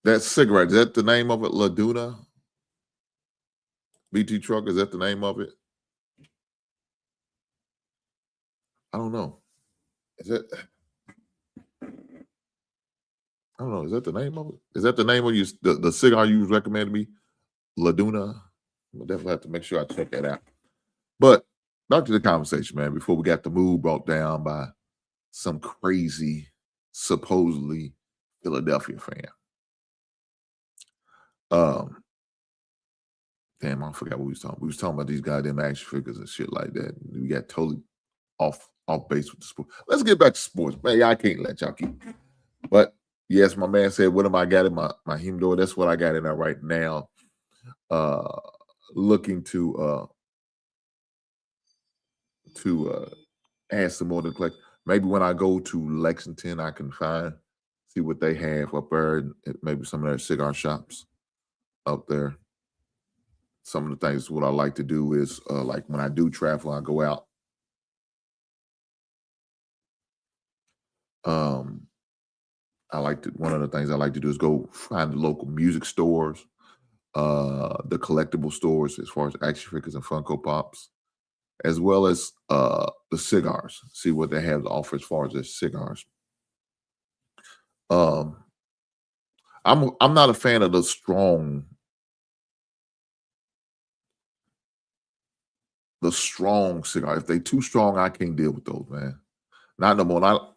that cigarette, is that the name of it, Laduna? BT Truck, is that the name of it? I don't know. Is that? I don't know. Is that the name of it? Is that the name of the cigar you recommended me? Laduna? I'll definitely have to make sure I check that out. But back to the conversation, man, before we got the mood brought down by some crazy, supposedly Philadelphia fan. Damn, I forgot what we was talking. We was talking about these goddamn action figures and shit like that. We got totally off base with the sport. Let's get back to sports. Man, I can't let y'all keep. But yes, my man said, what am I got in my humidor? That's what I got in there right now. Looking to add some more to collect. Maybe when I go to Lexington, I can see what they have up there, and maybe some of their cigar shops up there. Some of the things, what I like to do is, like when I do travel, I go out. One of the things I like to do is go find the local music stores, the collectible stores as far as action figures and Funko Pops, as well as the cigars. See what they have to offer as far as their cigars. I'm not a fan of the strong cigar. If they too strong, I can't deal with those, man. Not no more.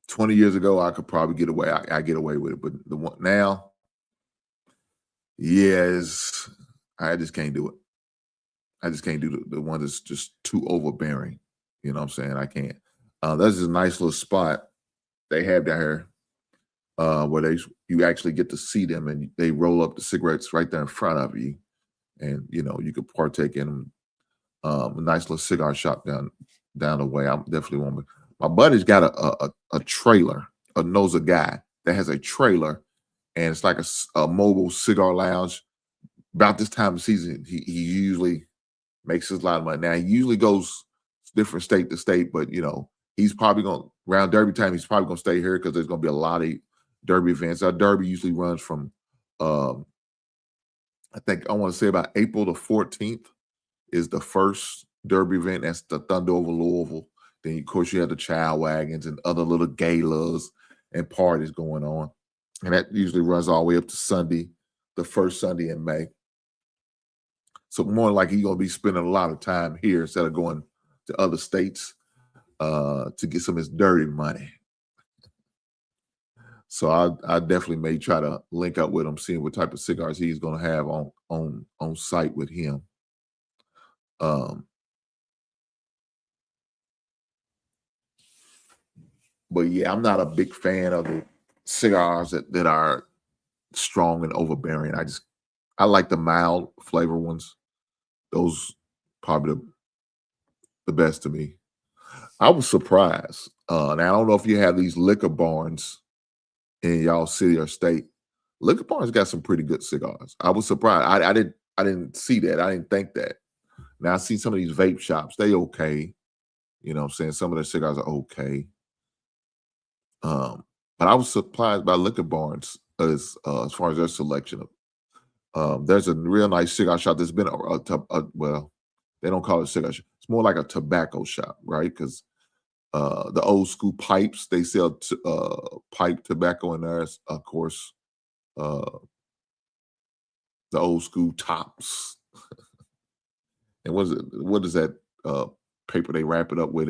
20 years ago, I could probably get away. I get away with it, but the one now, yes, I just can't do it. I just can't do the one that's just too overbearing. You know what I'm saying? I can't. There's this nice little spot they have down here where you actually get to see them, and they roll up the cigarettes right there in front of you, and you could partake in them. A nice little cigar shop down the way. I definitely want to. My buddy's got a trailer, knows a guy that has a trailer, and it's like a mobile cigar lounge. About this time of season, he usually makes his lot of money. Now, he usually goes different state to state, but, he's probably going, around Derby time, he's probably going to stay here because there's going to be a lot of Derby events. Our Derby usually runs from, I want to say about April the 14th is the first Derby event. That's the Thunder over Louisville. Then, of course, you have the child wagons and other little galas and parties going on. And that usually runs all the way up to Sunday, the first Sunday in May. So more like he's going to be spending a lot of time here instead of going to other states to get some of his dirty money. So I definitely may try to link up with him, seeing what type of cigars he's going to have on site with him. But yeah, I'm not a big fan of the cigars that are strong and overbearing. I like the mild flavor ones. Those probably the best to me. I was surprised. Now I don't know if you have these liquor barns in y'all city or state. Liquor barns got some pretty good cigars. I was surprised. I didn't see that. I didn't think that. Now I see some of these vape shops. They okay. You know what I'm saying? Some of their cigars are okay. But I was surprised by liquor barns. as far as their selection. There's a real nice cigar shop that's been well, they don't call it a cigar shop. It's more like a tobacco shop, right? Because the old school pipes, they sell pipe tobacco in there. Of course, the old school tops. And what is that paper they wrap it up with?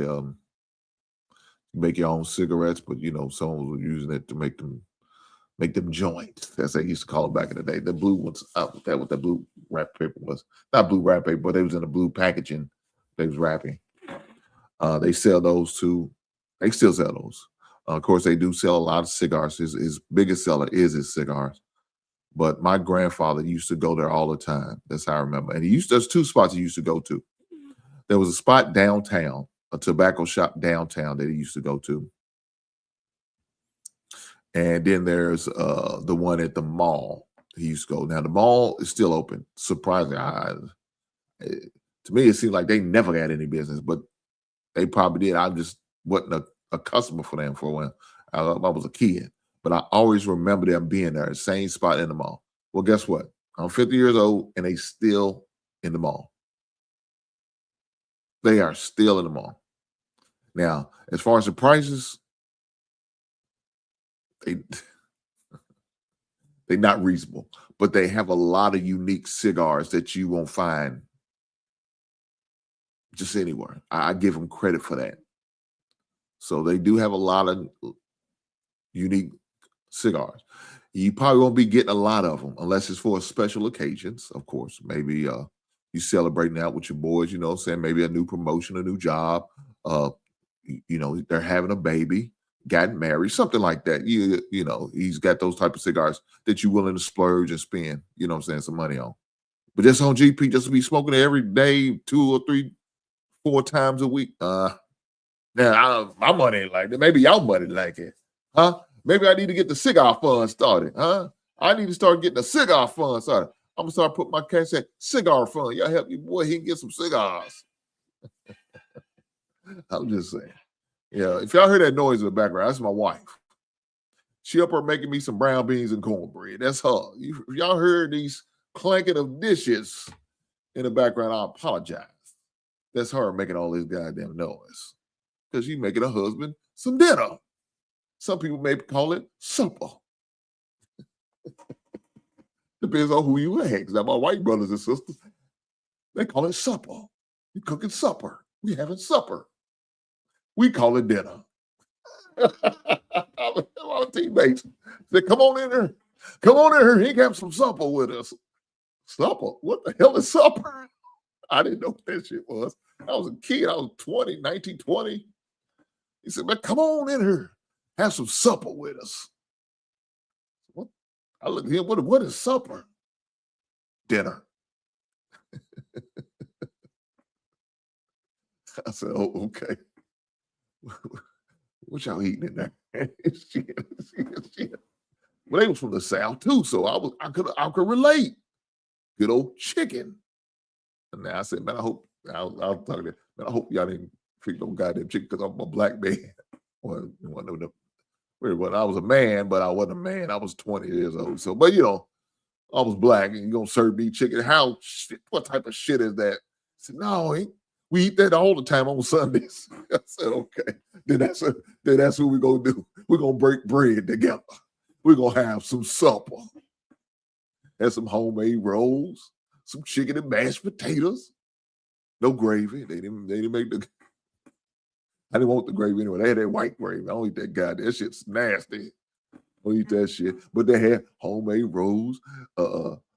Make your own cigarettes, but someone was using it to make them joints. That's what they used to call it back in the day. The blue ones, that what the blue wrap paper was. Not blue wrap paper, but they was in the blue packaging. They was wrapping. They sell those too. They still sell those. Of course, they do sell a lot of cigars. His biggest seller is his cigars. But my grandfather used to go there all the time. That's how I remember. And there's two spots he used to go to. There was a spot downtown, a tobacco shop downtown that he used to go to. And then there's the one at the mall he used to go. Now, the mall is still open. Surprisingly, to me, it seemed like they never got any business, but they probably did. I just wasn't a customer for them for when I was a kid. But I always remember them being there, same spot in the mall. Well, guess what? I'm 50 years old, and they still in the mall. They are still in the mall. Now, as far as the prices, they're not reasonable, but they have a lot of unique cigars that you won't find just anywhere. I give them credit for that. So they do have a lot of unique cigars. You probably won't be getting a lot of them unless it's for special occasions, of course. Maybe you celebrating out with your boys, saying maybe a new promotion, a new job. They're having a baby, gotten married, something like that. He's got those type of cigars that you're willing to splurge and spend, some money on. But just on GP, just to be smoking it every day, 2 or 3, 4 times a week. Now my money ain't like that. Maybe y'all money like it, huh? Maybe I need to get the cigar fund started, huh? I need to start getting the cigar fund started. I'm gonna start putting my cash in cigar fund. Y'all help your boy, he can get some cigars. I'm just saying. Yeah, if y'all hear that noise in the background, that's my wife. She up there making me some brown beans and cornbread. That's her. If y'all heard these clanking of dishes in the background, I apologize. That's her making all this goddamn noise. Because she's making her husband some dinner. Some people may call it supper. Depends on who you ask. Now, my white brothers and sisters, they call it supper. You cooking supper. We having supper. We call it dinner. Our teammates said, come on in here. Come on in here. He can have some supper with us. Supper? What the hell is supper? I didn't know what that shit was. I was a kid. I was 19, 20. He said, man, come on in here. Have some supper with us. What? I looked at him. What is supper? Dinner. I said, oh, okay. What y'all eating in there? shit. Well, they was from the South too, so I could relate. Good old chicken. And now I said, man, I hope I was talking to, man, I hope y'all didn't treat no goddamn chicken because I'm a black man. When I was a man, but I wasn't a man. I was 20 years old. So, but I was black, and you're gonna serve me chicken. What type of shit is that? I said, no, we eat that all the time on Sundays. I said, okay. Then that's what we're gonna do. We're gonna break bread together. We're gonna have some supper. And some homemade rolls, some chicken and mashed potatoes. No gravy. They didn't make I didn't want the gravy anyway. They had that white gravy. I don't eat that goddamn. That shit's nasty. I don't eat that shit. But they had homemade rolls,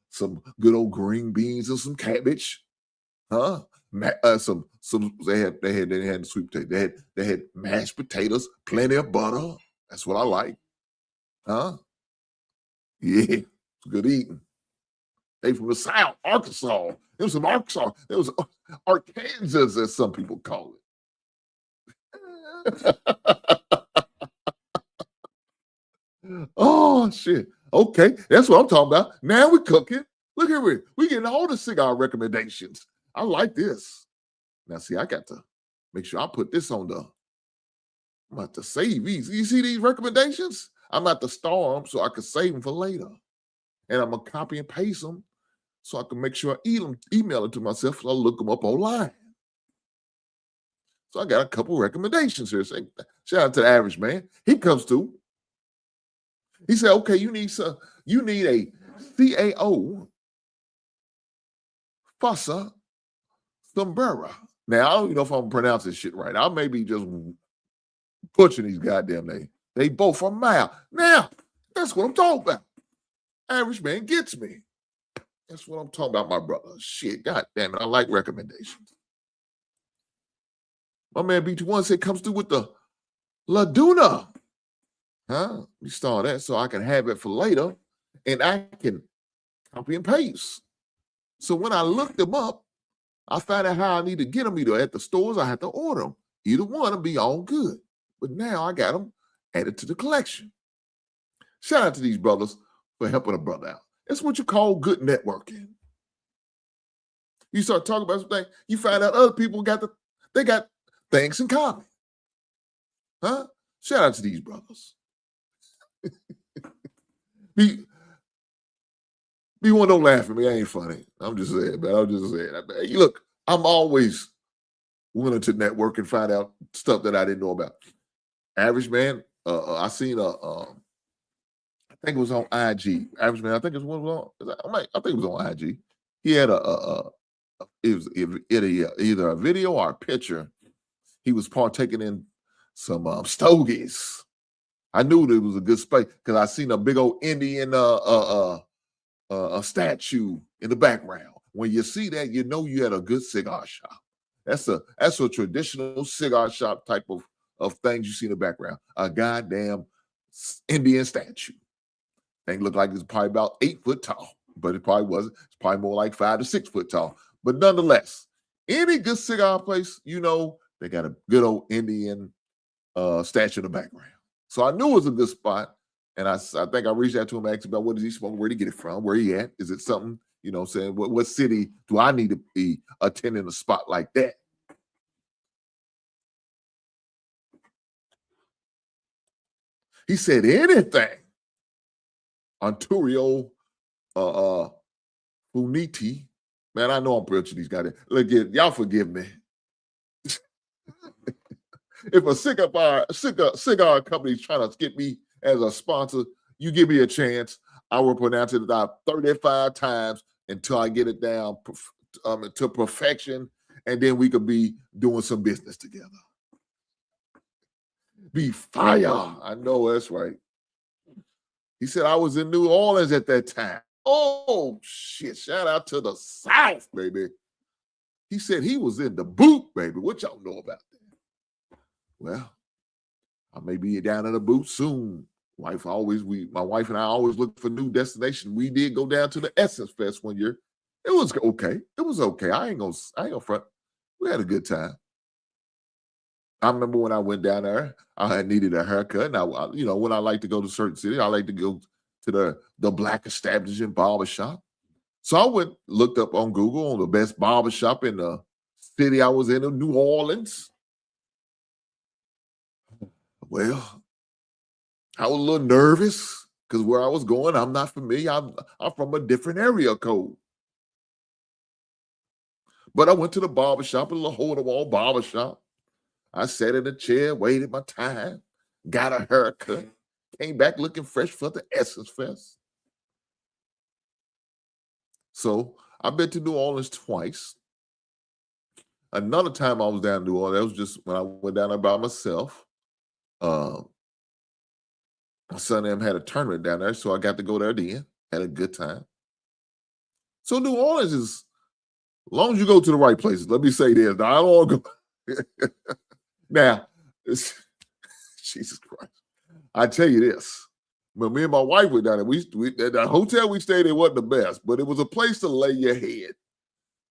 some good old green beans and some cabbage. Huh? They had the sweet potato. They had mashed potatoes, plenty of butter. That's what I like. Huh? Yeah, good eating. They from the South, Arkansas. It was from Arkansas. It was Arkansas, as some people call it. Oh shit. Okay, that's what I'm talking about. Now we're cooking. Look here, we getting all the cigar recommendations. I like this. Now see, I got to make sure I put this on I'm about to save these. You see these recommendations? I'm at the store them so I can save them for later. And I'm going to copy and paste them so I can make sure I email it to myself, so I look them up online. So I got a couple recommendations here. Say, shout out to the average man. He comes through. He said, okay, you need a CAO Fussa Sombrera. Now, I don't even know if I'm pronouncing shit right. I may be just butchering these goddamn names. They both are mile. Now, that's what I'm talking about. Average man gets me. That's what I'm talking about, my brother. Shit, god damn it. I like recommendations. My man B21 said comes through with the Laduna. Huh? We start that so I can have it for later and I can copy and paste. So when I looked them up, I found out how I need to get them either at the stores or I have to order them. Either one will be all good. But now I got them added to the collection. Shout out to these brothers for helping a brother out. That's what you call good networking. You start talking about something, you find out other people got things in common. Huh? Shout out to these brothers. Be one, don't laugh at me. I ain't funny. I'm just saying, man. I'm just saying. Look, I'm always willing to network and find out stuff that I didn't know about. Average man, I seen I think it was on IG. Average man, I think it was on IG. He had either a video or a picture. He was partaking in some stogies. I knew that it was a good space because I seen a big old Indian a statue in the background. When you see that, you know you had a good cigar shop. That's a traditional cigar shop type of things you see in the background. A goddamn Indian statue. Thing looked like it's probably about 8 foot tall, but it probably wasn't. It's probably more like 5 to 6 foot tall. But nonetheless, any good cigar place, you know, they got a good old Indian statue in the background. So I knew it was a good spot. And I think I reached out to him, asked about what does he smoke, where did he get it from, where he at? Is it something, you know, saying what city do I need to be attending a spot like that? He said anything. Arturo Funiti. Man, I know I'm butchering these guys. Look, y'all forgive me. If a cigar company is trying to get me as a sponsor, you give me a chance. I will pronounce it about 35 times until I get it down to perfection, and then we could be doing some business together. Be fire. I know that's right. He said I was in New Orleans at that time. Oh, shit. Shout out to the South, baby. He said he was in the boot, baby. What y'all know about that? Well, I may be down in the boot soon. My wife and I always look for new destinations. We did go down to the Essence Fest one year. It was okay. It was okay. I ain't gonna front. We had a good time. I remember when I went down there, I had needed a haircut. Now, when I like to go to certain cities, I like to go to the black establishment barbershop. So I looked up on Google on the best barbershop in the city I was in, New Orleans. Well, I was a little nervous because where I was going, I'm not familiar. I'm from a different area code. But I went to the barbershop, a little hole-in-the-wall barbershop. I sat in a chair, waited my time, got a haircut, came back looking fresh for the Essence Fest. So I've been to New Orleans twice. Another time I was down in New Orleans, that was just when I went down there by myself. My son and them had a tournament down there, so I got to go there then. Had a good time. So New Orleans is, as long as you go to the right places, let me say this. Now, I don't want to go. Now, Jesus Christ. I tell you this. When me and my wife went down there, the hotel we stayed in wasn't the best, but it was a place to lay your head.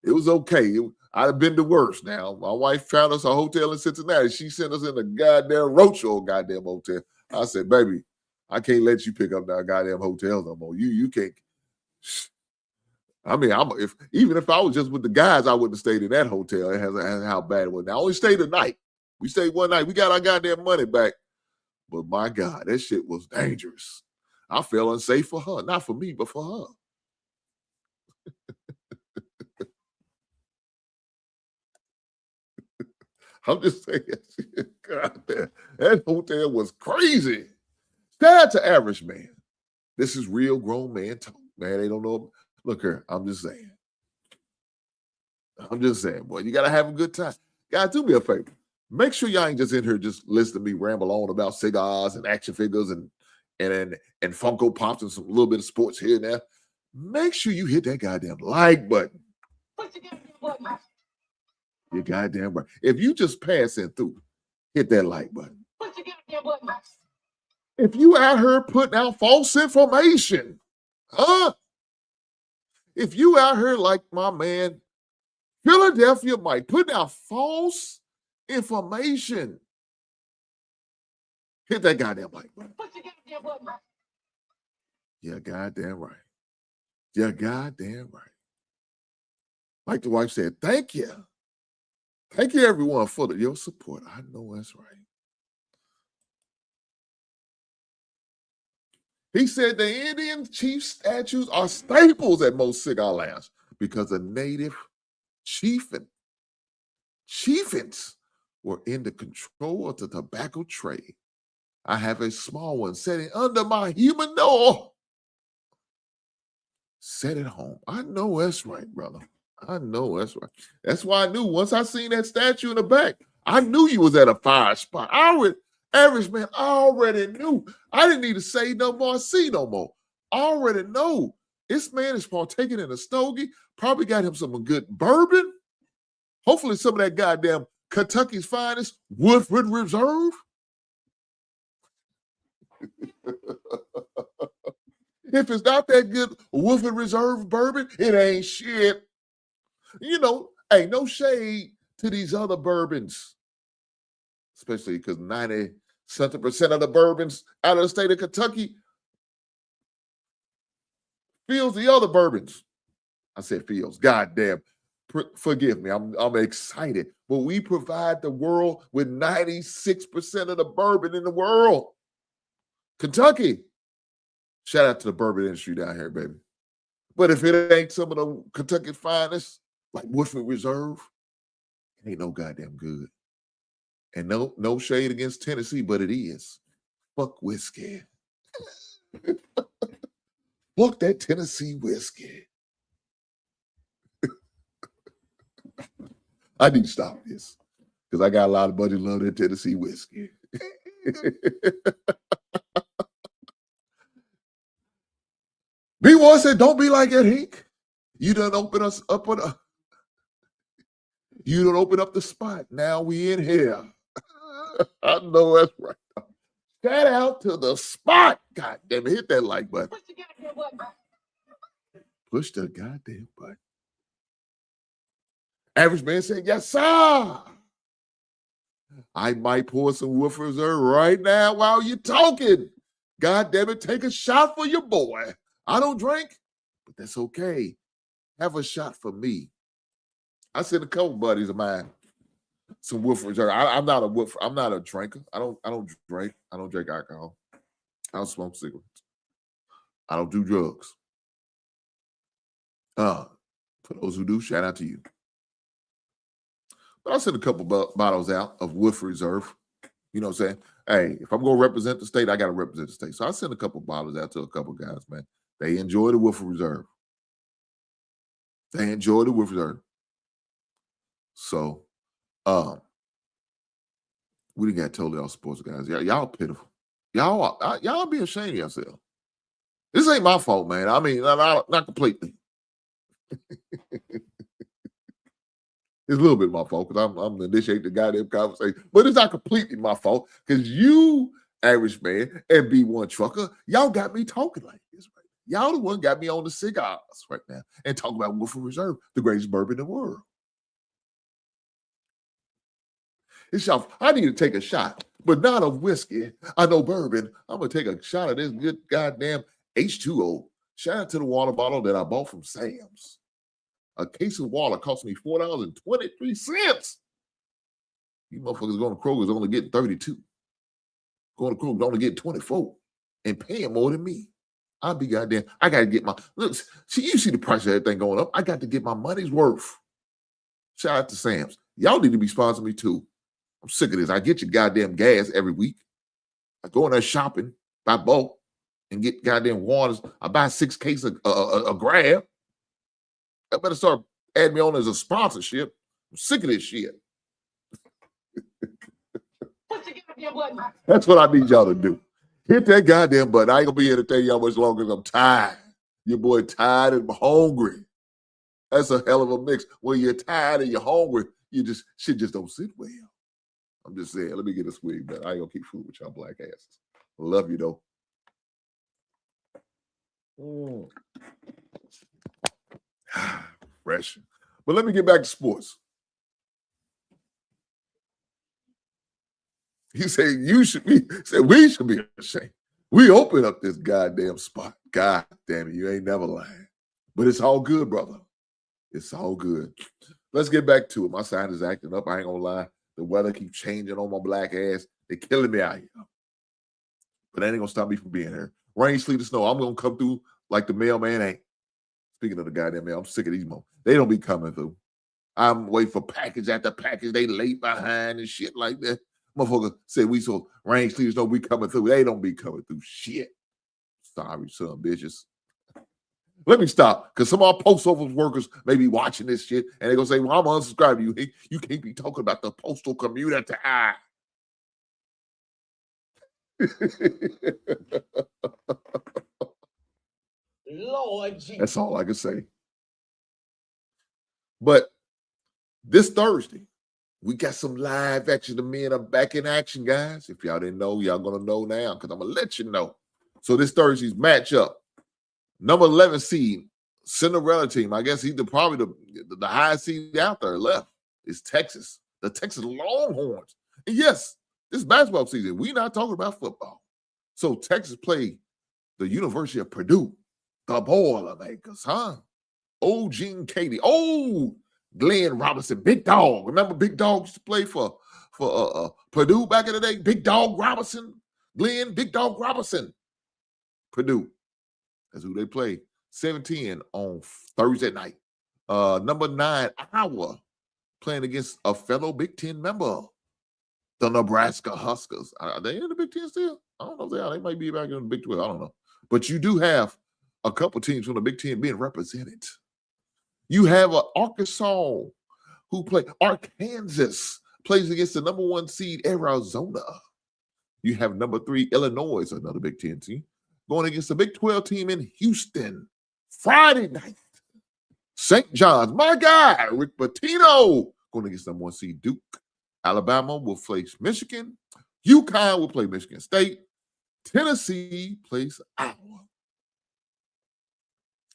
It was okay. I'd have been the worst. Now, my wife found us a hotel in Cincinnati. She sent us in a goddamn roadshow goddamn hotel. I said, baby, I can't let you pick up that goddamn hotel no more. You can't. I mean, even if I was just with the guys, I wouldn't have stayed in that hotel. It has how bad it was. Now, I only stayed a night. We stayed one night. We got our goddamn money back. But my God, that shit was dangerous. I felt unsafe for her. Not for me, but for her. I'm just saying, God, that hotel was crazy. Shout out to Average Man. This is real grown man talk, man. They don't know. Look here, I'm just saying. Boy, you got to have a good time. Guys, do me a favor. Make sure y'all ain't just in here just listening to me ramble on about cigars and action figures and Funko Pops and some little bit of sports here and there. Make sure you hit that goddamn like button. You're goddamn right. If you just passing through, hit that like button. If you out here putting out false information, huh? If you out here like my man Philadelphia Mike putting out false information, hit that goddamn like button. You're goddamn right. You're goddamn right. Like the wife said, thank you. Thank you, everyone, for your support. I know that's right. He said the Indian chief statues are staples at most cigar lounges because the native chieftains were in the control of the tobacco trade. I have a small one sitting under my humidor. Set it home. I know that's right, brother. I know that's right. That's why I knew once I seen that statue in the back, I knew you was at a fire spot. Average man, I already knew. I didn't need to say no more, see no more. I already know. This man is partaking in a stogie, probably got him some good bourbon. Hopefully some of that goddamn Kentucky's finest Woodford Reserve. If it's not that good Woodford Reserve bourbon, it ain't shit. You know, ain't no shade to these other bourbons, especially because 90% of the bourbons out of the state of Kentucky feels the other bourbons. I said feels. Goddamn. Forgive me. I'm excited. But we provide the world with 96% of the bourbon in the world. Kentucky. Shout out to the bourbon industry down here, baby. But if it ain't some of the Kentucky's finest, like Woodford Reserve, it ain't no goddamn good. And no shade against Tennessee, but it is. Fuck whiskey. Fuck that Tennessee whiskey. I need to stop this because I got a lot of buddy love that Tennessee whiskey. B1 said, don't be like that, Hink. You done open us up you done open up the spot. Now we in here. I know that's right. Shout out to the spot. God damn it. Hit that like button. Push the goddamn button. Average man said, yes, sir. I might pour some Woodford Reserve right now while you're talking. God damn it, take a shot for your boy. I don't drink, but that's okay. Have a shot for me. I sent a couple buddies of mine some Woodford Reserve. I'm not a drinker. I don't drink. I don't drink alcohol. I don't smoke cigarettes. I don't do drugs. For those who do, shout out to you. But I sent a couple bottles out of Woodford Reserve. You know what I'm saying? Hey, if I'm going to represent the state, I got to represent the state. So I sent a couple bottles out to a couple guys, man. They enjoy the Woodford Reserve. They enjoy the Woodford Reserve. So, we done got totally off sports, guys. Y'all pitiful. Y'all be ashamed of yourself. This ain't my fault, man. I mean, not completely. It's a little bit my fault because I'm initiating the goddamn conversation. But it's not completely my fault because you, average man, and B1 trucker, y'all got me talking like this right now. Y'all the one got me on the cigars right now and talking about Woodford Reserve, the greatest bourbon in the world. It's y'all. I need to take a shot, but not of whiskey. I know bourbon. I'm going to take a shot of this good goddamn H2O. Shout out to the water bottle that I bought from Sam's. A case of water cost me $4.23. You motherfuckers going to Kroger's only getting 32. going to Kroger only get 24 and paying more than me. I'll be goddamn. I got to get my look. See, you see the price of everything going up. I got to get my money's worth. Shout out to Sam's. Y'all need to be sponsoring me too. I'm sick of this. I get your goddamn gas every week. I go in there shopping, buy bulk, and get goddamn waters. I buy 6 cases of Grab. I better start adding me on as a sponsorship. I'm sick of this shit. That's what I need y'all to do. Hit that goddamn button. I ain't gonna be here to tell you how much longer I'm tired. Your boy tired and hungry. That's a hell of a mix. When you're tired and you're hungry, shit just don't sit well. I'm just saying, let me get a swig, but I ain't gonna keep fooling with y'all black asses. Love you though. Fresh. But let me get back to sports. He said, we should be ashamed. We open up this goddamn spot. God damn it, you ain't never lying. But it's all good, brother. It's all good. Let's get back to it. My sign is acting up. I ain't gonna lie. The weather keeps changing on my black ass. They're killing me out here. But that ain't gonna stop me from being here. Rain, sleet, or snow. I'm gonna come through like the mailman ain't. Speaking of the goddamn mail, I'm sick of these moments. They don't be coming through. I'm waiting for package after package. They late behind and shit like that. Motherfucker said we so rain, sleet, or snow, we coming through. They don't be coming through shit. Sorry, son, bitches. Let me stop, because some of our post office workers may be watching this shit, and they're going to say, well, I'm going to unsubscribe to you. You can't be talking about the postal community. Lord Jesus. That's all I can say. But this Thursday, we got some live action. The men are back in action, guys. If y'all didn't know, y'all going to know now, because I'm going to let you know. So this Thursday's matchup, number 11 seed, Cinderella team. I guess he's probably the highest seed out there left is Texas. The Texas Longhorns. And yes, this basketball season, we're not talking about football. So Texas played the University of Purdue, the Boilermakers, huh? Old Gene Katie. Oh, Glenn Robinson, Big Dog. Remember Big Dog used to play for Purdue back in the day? Big Dog Robinson. Glenn, Big Dog Robinson. Purdue. That's who they play. 7-10 on Thursday night. Number 9, Iowa, playing against a fellow Big Ten member, the Nebraska Huskers. Are they in the Big Ten still? I don't know if they are. They might be back in the Big 12. I don't know. But you do have a couple teams from the Big Ten being represented. You have Arkansas who play. Arkansas plays against the number 1 seed, Arizona. You have number 3, Illinois, another Big Ten team, going against the Big 12 team in Houston. Friday night, St. John's, my guy, Rick Pitino, going against number 1 seed Duke. Alabama will face Michigan. UConn will play Michigan State. Tennessee plays Iowa.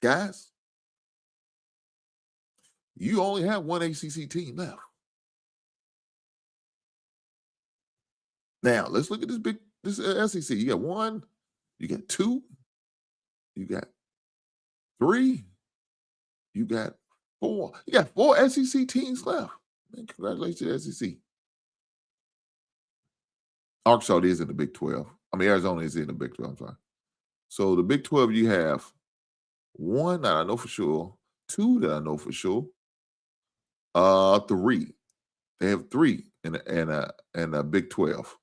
Guys, you only have one ACC team left. Now, let's look at this SEC. You got 1, you got 2, you got 3, you got 4. You got 4 SEC teams left. Man, congratulations to the SEC. Arkansas is in the Big 12. I mean, Arizona is in the Big 12. I'm sorry. So the Big 12, you have 1 that I know for sure, 2 that I know for sure, 3. They have 3 in a Big 12.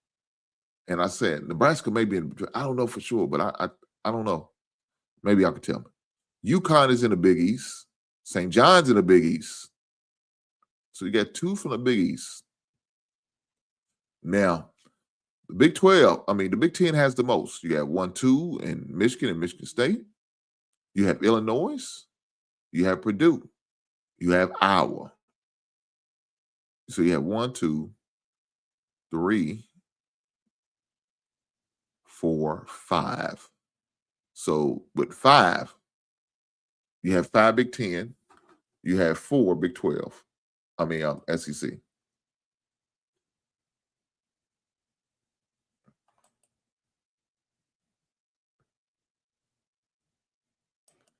And I said Nebraska may be in. I don't know for sure, but I don't know. Maybe y'all can tell me. UConn is in the Big East. St. John's in the Big East. So you got 2 from the Big East. Now, the Big 12, I mean, the Big 10 has the most. You have 1, 2 in Michigan and Michigan State. You have Illinois. You have Purdue. You have Iowa. So you have 1, 2, 3, 4, 5. So with 5, you have 5 Big 10. You have 4 Big 12. I mean, SEC.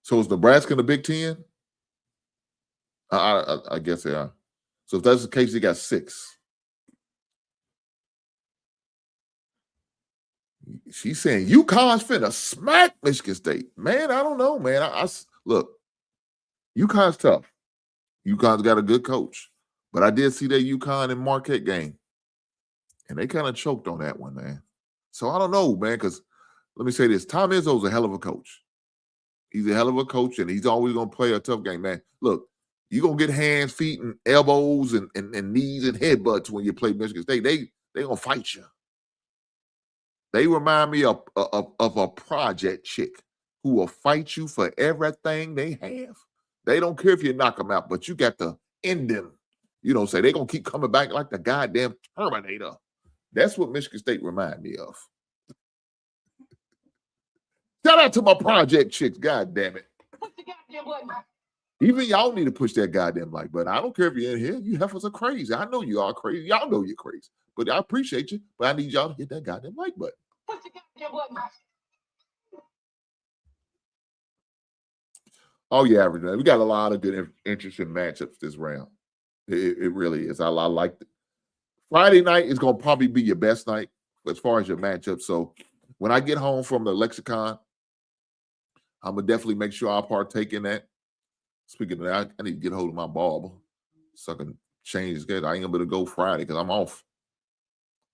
So is Nebraska in the Big 10? I guess they are. So if that's the case, you got 6. She's saying UConn's finna smack Michigan State. Man, I don't know, man. Look, UConn's tough. UConn's got a good coach. But I did see that UConn and Marquette game. And they kind of choked on that one, man. So I don't know, man, because let me say this. Tom Izzo's a hell of a coach. He's a hell of a coach, and he's always going to play a tough game, man. Look, you're going to get hands, feet, and elbows and knees and headbutts when you play Michigan State. They going to fight you. They remind me of a project chick who will fight you for everything they have. They don't care if you knock them out, but you got to end them. You know, say they're going to keep coming back like the goddamn Terminator. That's what Michigan State remind me of. Shout out to my project chicks, god damn it. Push the goddamn button. Even y'all need to push that goddamn like button. I don't care if you're in here. You heifers are crazy. I know you are crazy. Y'all know you're crazy. But I appreciate you. But I need y'all to hit that goddamn like button. Push the goddamn button. Oh, yeah, man. We got a lot of good, interesting matchups this round. It really is. I like it. Friday night is going to probably be your best night as far as your matchup. So when I get home from the lexicon, I'm going to definitely make sure I partake in that. Speaking of that, I need to get a hold of my barber so I can change his schedule. I ain't going to be able to go Friday because I'm off.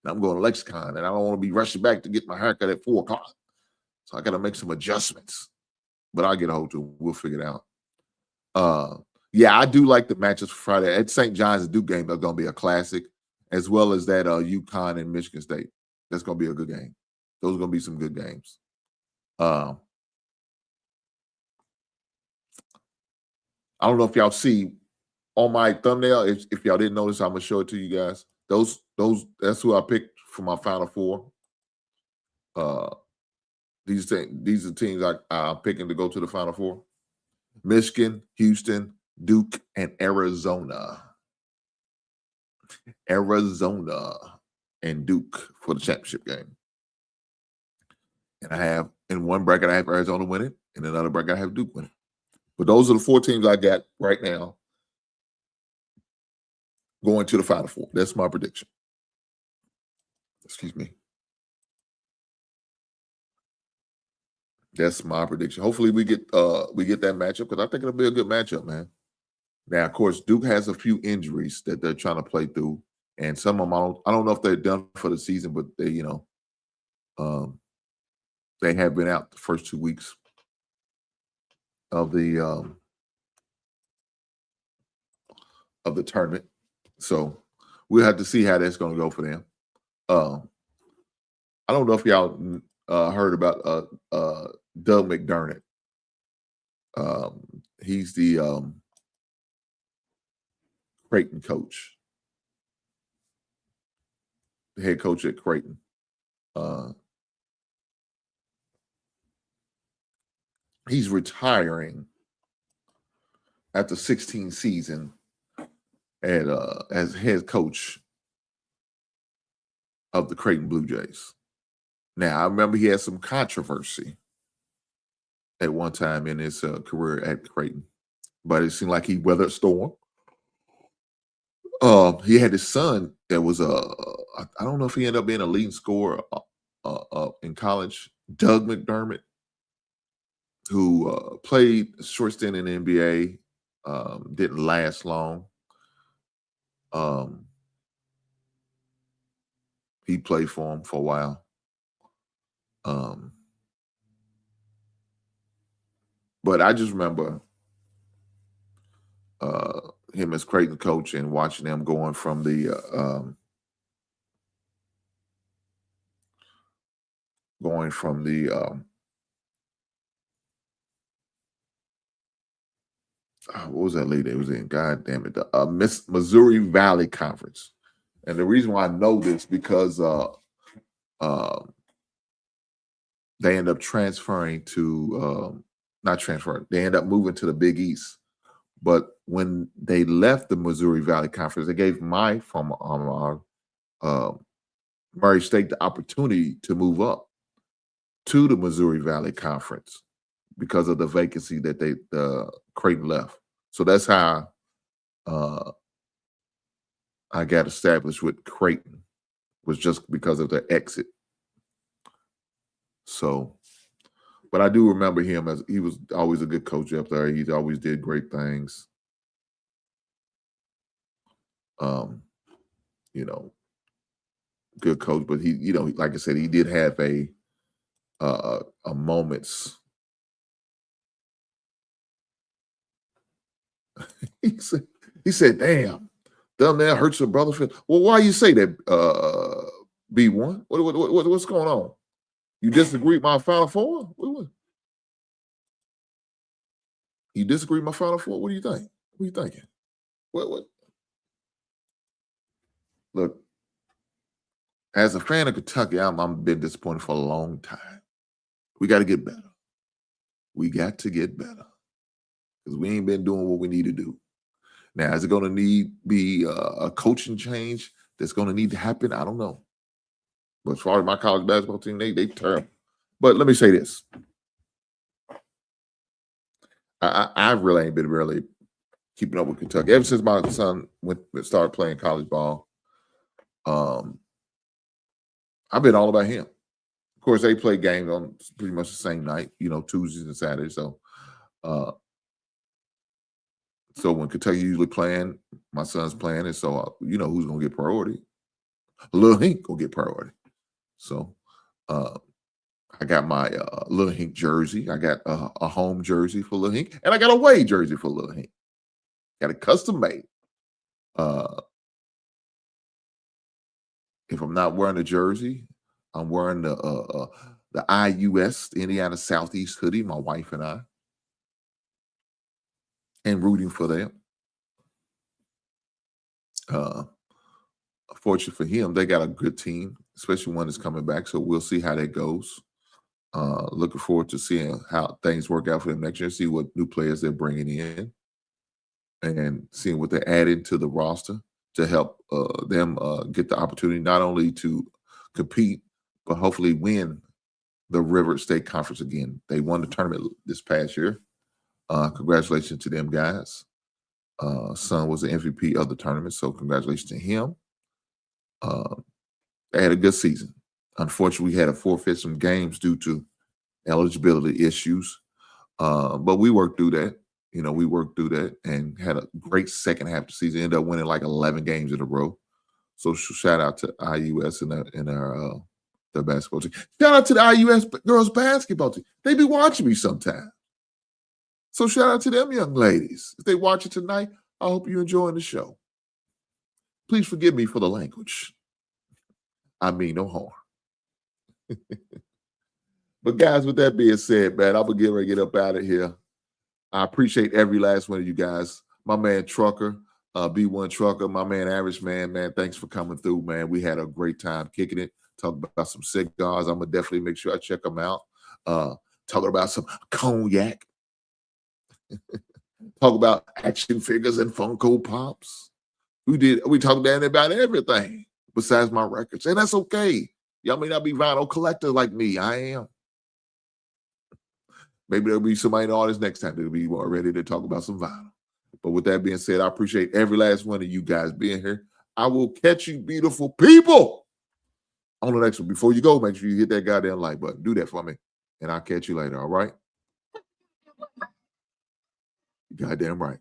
And I'm going to lexicon, and I don't want to be rushing back to get my haircut at 4 o'clock. So I got to make some adjustments. But I'll get a hold of it. We'll figure it out. Yeah, I do like the matches for Friday. At St. John's, the Duke game, that's going to be a classic, as well as that UConn and Michigan State. That's going to be a good game. Those are going to be some good games. I don't know if y'all see on my thumbnail. If y'all didn't notice, I'm going to show it to you guys. That's who I picked for my Final Four. These are teams I'm picking to go to the Final Four. Michigan, Houston, Duke, and Arizona. Arizona and Duke for the championship game. And I have, in one bracket, I have Arizona winning. In another bracket, I have Duke winning. But those are the 4 teams I got right now going to the Final Four. That's my prediction. Excuse me. That's my prediction. Hopefully we get that matchup because I think it'll be a good matchup, man. Now, of course, Duke has a few injuries that they're trying to play through, and some of them I don't know if they're done for the season, but they they have been out the first 2 weeks of the tournament. So we'll have to see how that's going to go for them. I don't know if y'all heard about Doug McDermott. He's the Creighton coach, the head coach at Creighton. He's retiring after 16 season as head coach of the Creighton Blue Jays. Now, I remember he had some controversy at one time in his career at Creighton, but it seemed like he weathered a storm. He had his son that was I don't know if he ended up being a leading scorer in college, Doug McDermott, who played a short stint in the NBA, didn't last long. He played for him for a while. But I just remember him as Creighton coach and watching them going from the what was that league they was in? God damn it, the Missouri Valley Conference. And the reason why I know this because they end up transferring to not transferring. They end up moving to the Big East. But when they left the Missouri Valley Conference, they gave my former Murray State the opportunity to move up to the Missouri Valley Conference because of the vacancy that Creighton left. So that's how I got established with Creighton, was just because of the exit So, but I do remember him as he was always a good coach up there. He always did great things. You know, good coach, but he, you know, like I said, he did have a moments. he said, "Damn, down there hurts your brother." Well, why you say that? B1, what's going on? You disagree with my Final Four? What? You disagree with my Final Four? What do you think? What are you thinking? What? Look, as a fan of Kentucky, I'm been disappointed for a long time. We got to get better. We got to get better because we ain't been doing what we need to do. Now, is it going to be a coaching change that's going to need to happen? I don't know. But as far as my college basketball team, they terrible. But let me say this. I really ain't been really keeping up with Kentucky. Ever since my son started playing college ball, I've been all about him. Of course, they play games on pretty much the same night, you know, Tuesdays and Saturdays. So when Kentucky usually playing, my son's playing, and so you know who's gonna get priority. Lil Hink gonna get priority. So I got my Lil Hink jersey. I got a home jersey for Lil Hink, and I got a away jersey for Lil Hink. Got it custom made. If I'm not wearing a jersey, I'm wearing the IUS, the Indiana Southeast hoodie, my wife and I, and rooting for them. Fortunate for him, they got a good team, especially one that's coming back. So we'll see how that goes. Looking forward to seeing how things work out for them next year, see what new players they're bringing in, and seeing what they're adding to the roster to help them get the opportunity not only to compete, but hopefully win the River State Conference again. They won the tournament this past year. Congratulations to them guys. Son was the MVP of the tournament, so congratulations to him. They had a good season. Unfortunately, we had to forfeit some games due to eligibility issues, but we worked through that. You know, we worked through that and had a great second half of the season. Ended up winning like 11 games in a row. So shout out to IUS and our the basketball team. Shout out to the IUS girls basketball team. They be watching me sometimes. So shout out to them young ladies. If they watch it tonight, I hope you're enjoying the show. Please forgive me for the language. I mean no harm. But guys, with that being said, man, I'm going to get up out of here. I appreciate every last one of you guys. My man Trucker, B1 Trucker, my man Average Man, thanks for coming through, man. We had a great time kicking it, talking about some cigars. I'm going to definitely make sure I check them out. Talking about some cognac. Talk about action figures and Funko Pops. We talked about everything besides my records. And that's okay. Y'all may not be vinyl collectors like me. I am. Maybe there'll be somebody in the audience next time that'll be more ready to talk about some vinyl. But with that being said, I appreciate every last one of you guys being here. I will catch you beautiful people on the next one. Before you go, make sure you hit that goddamn like button. Do that for me. And I'll catch you later, all right? Goddamn right.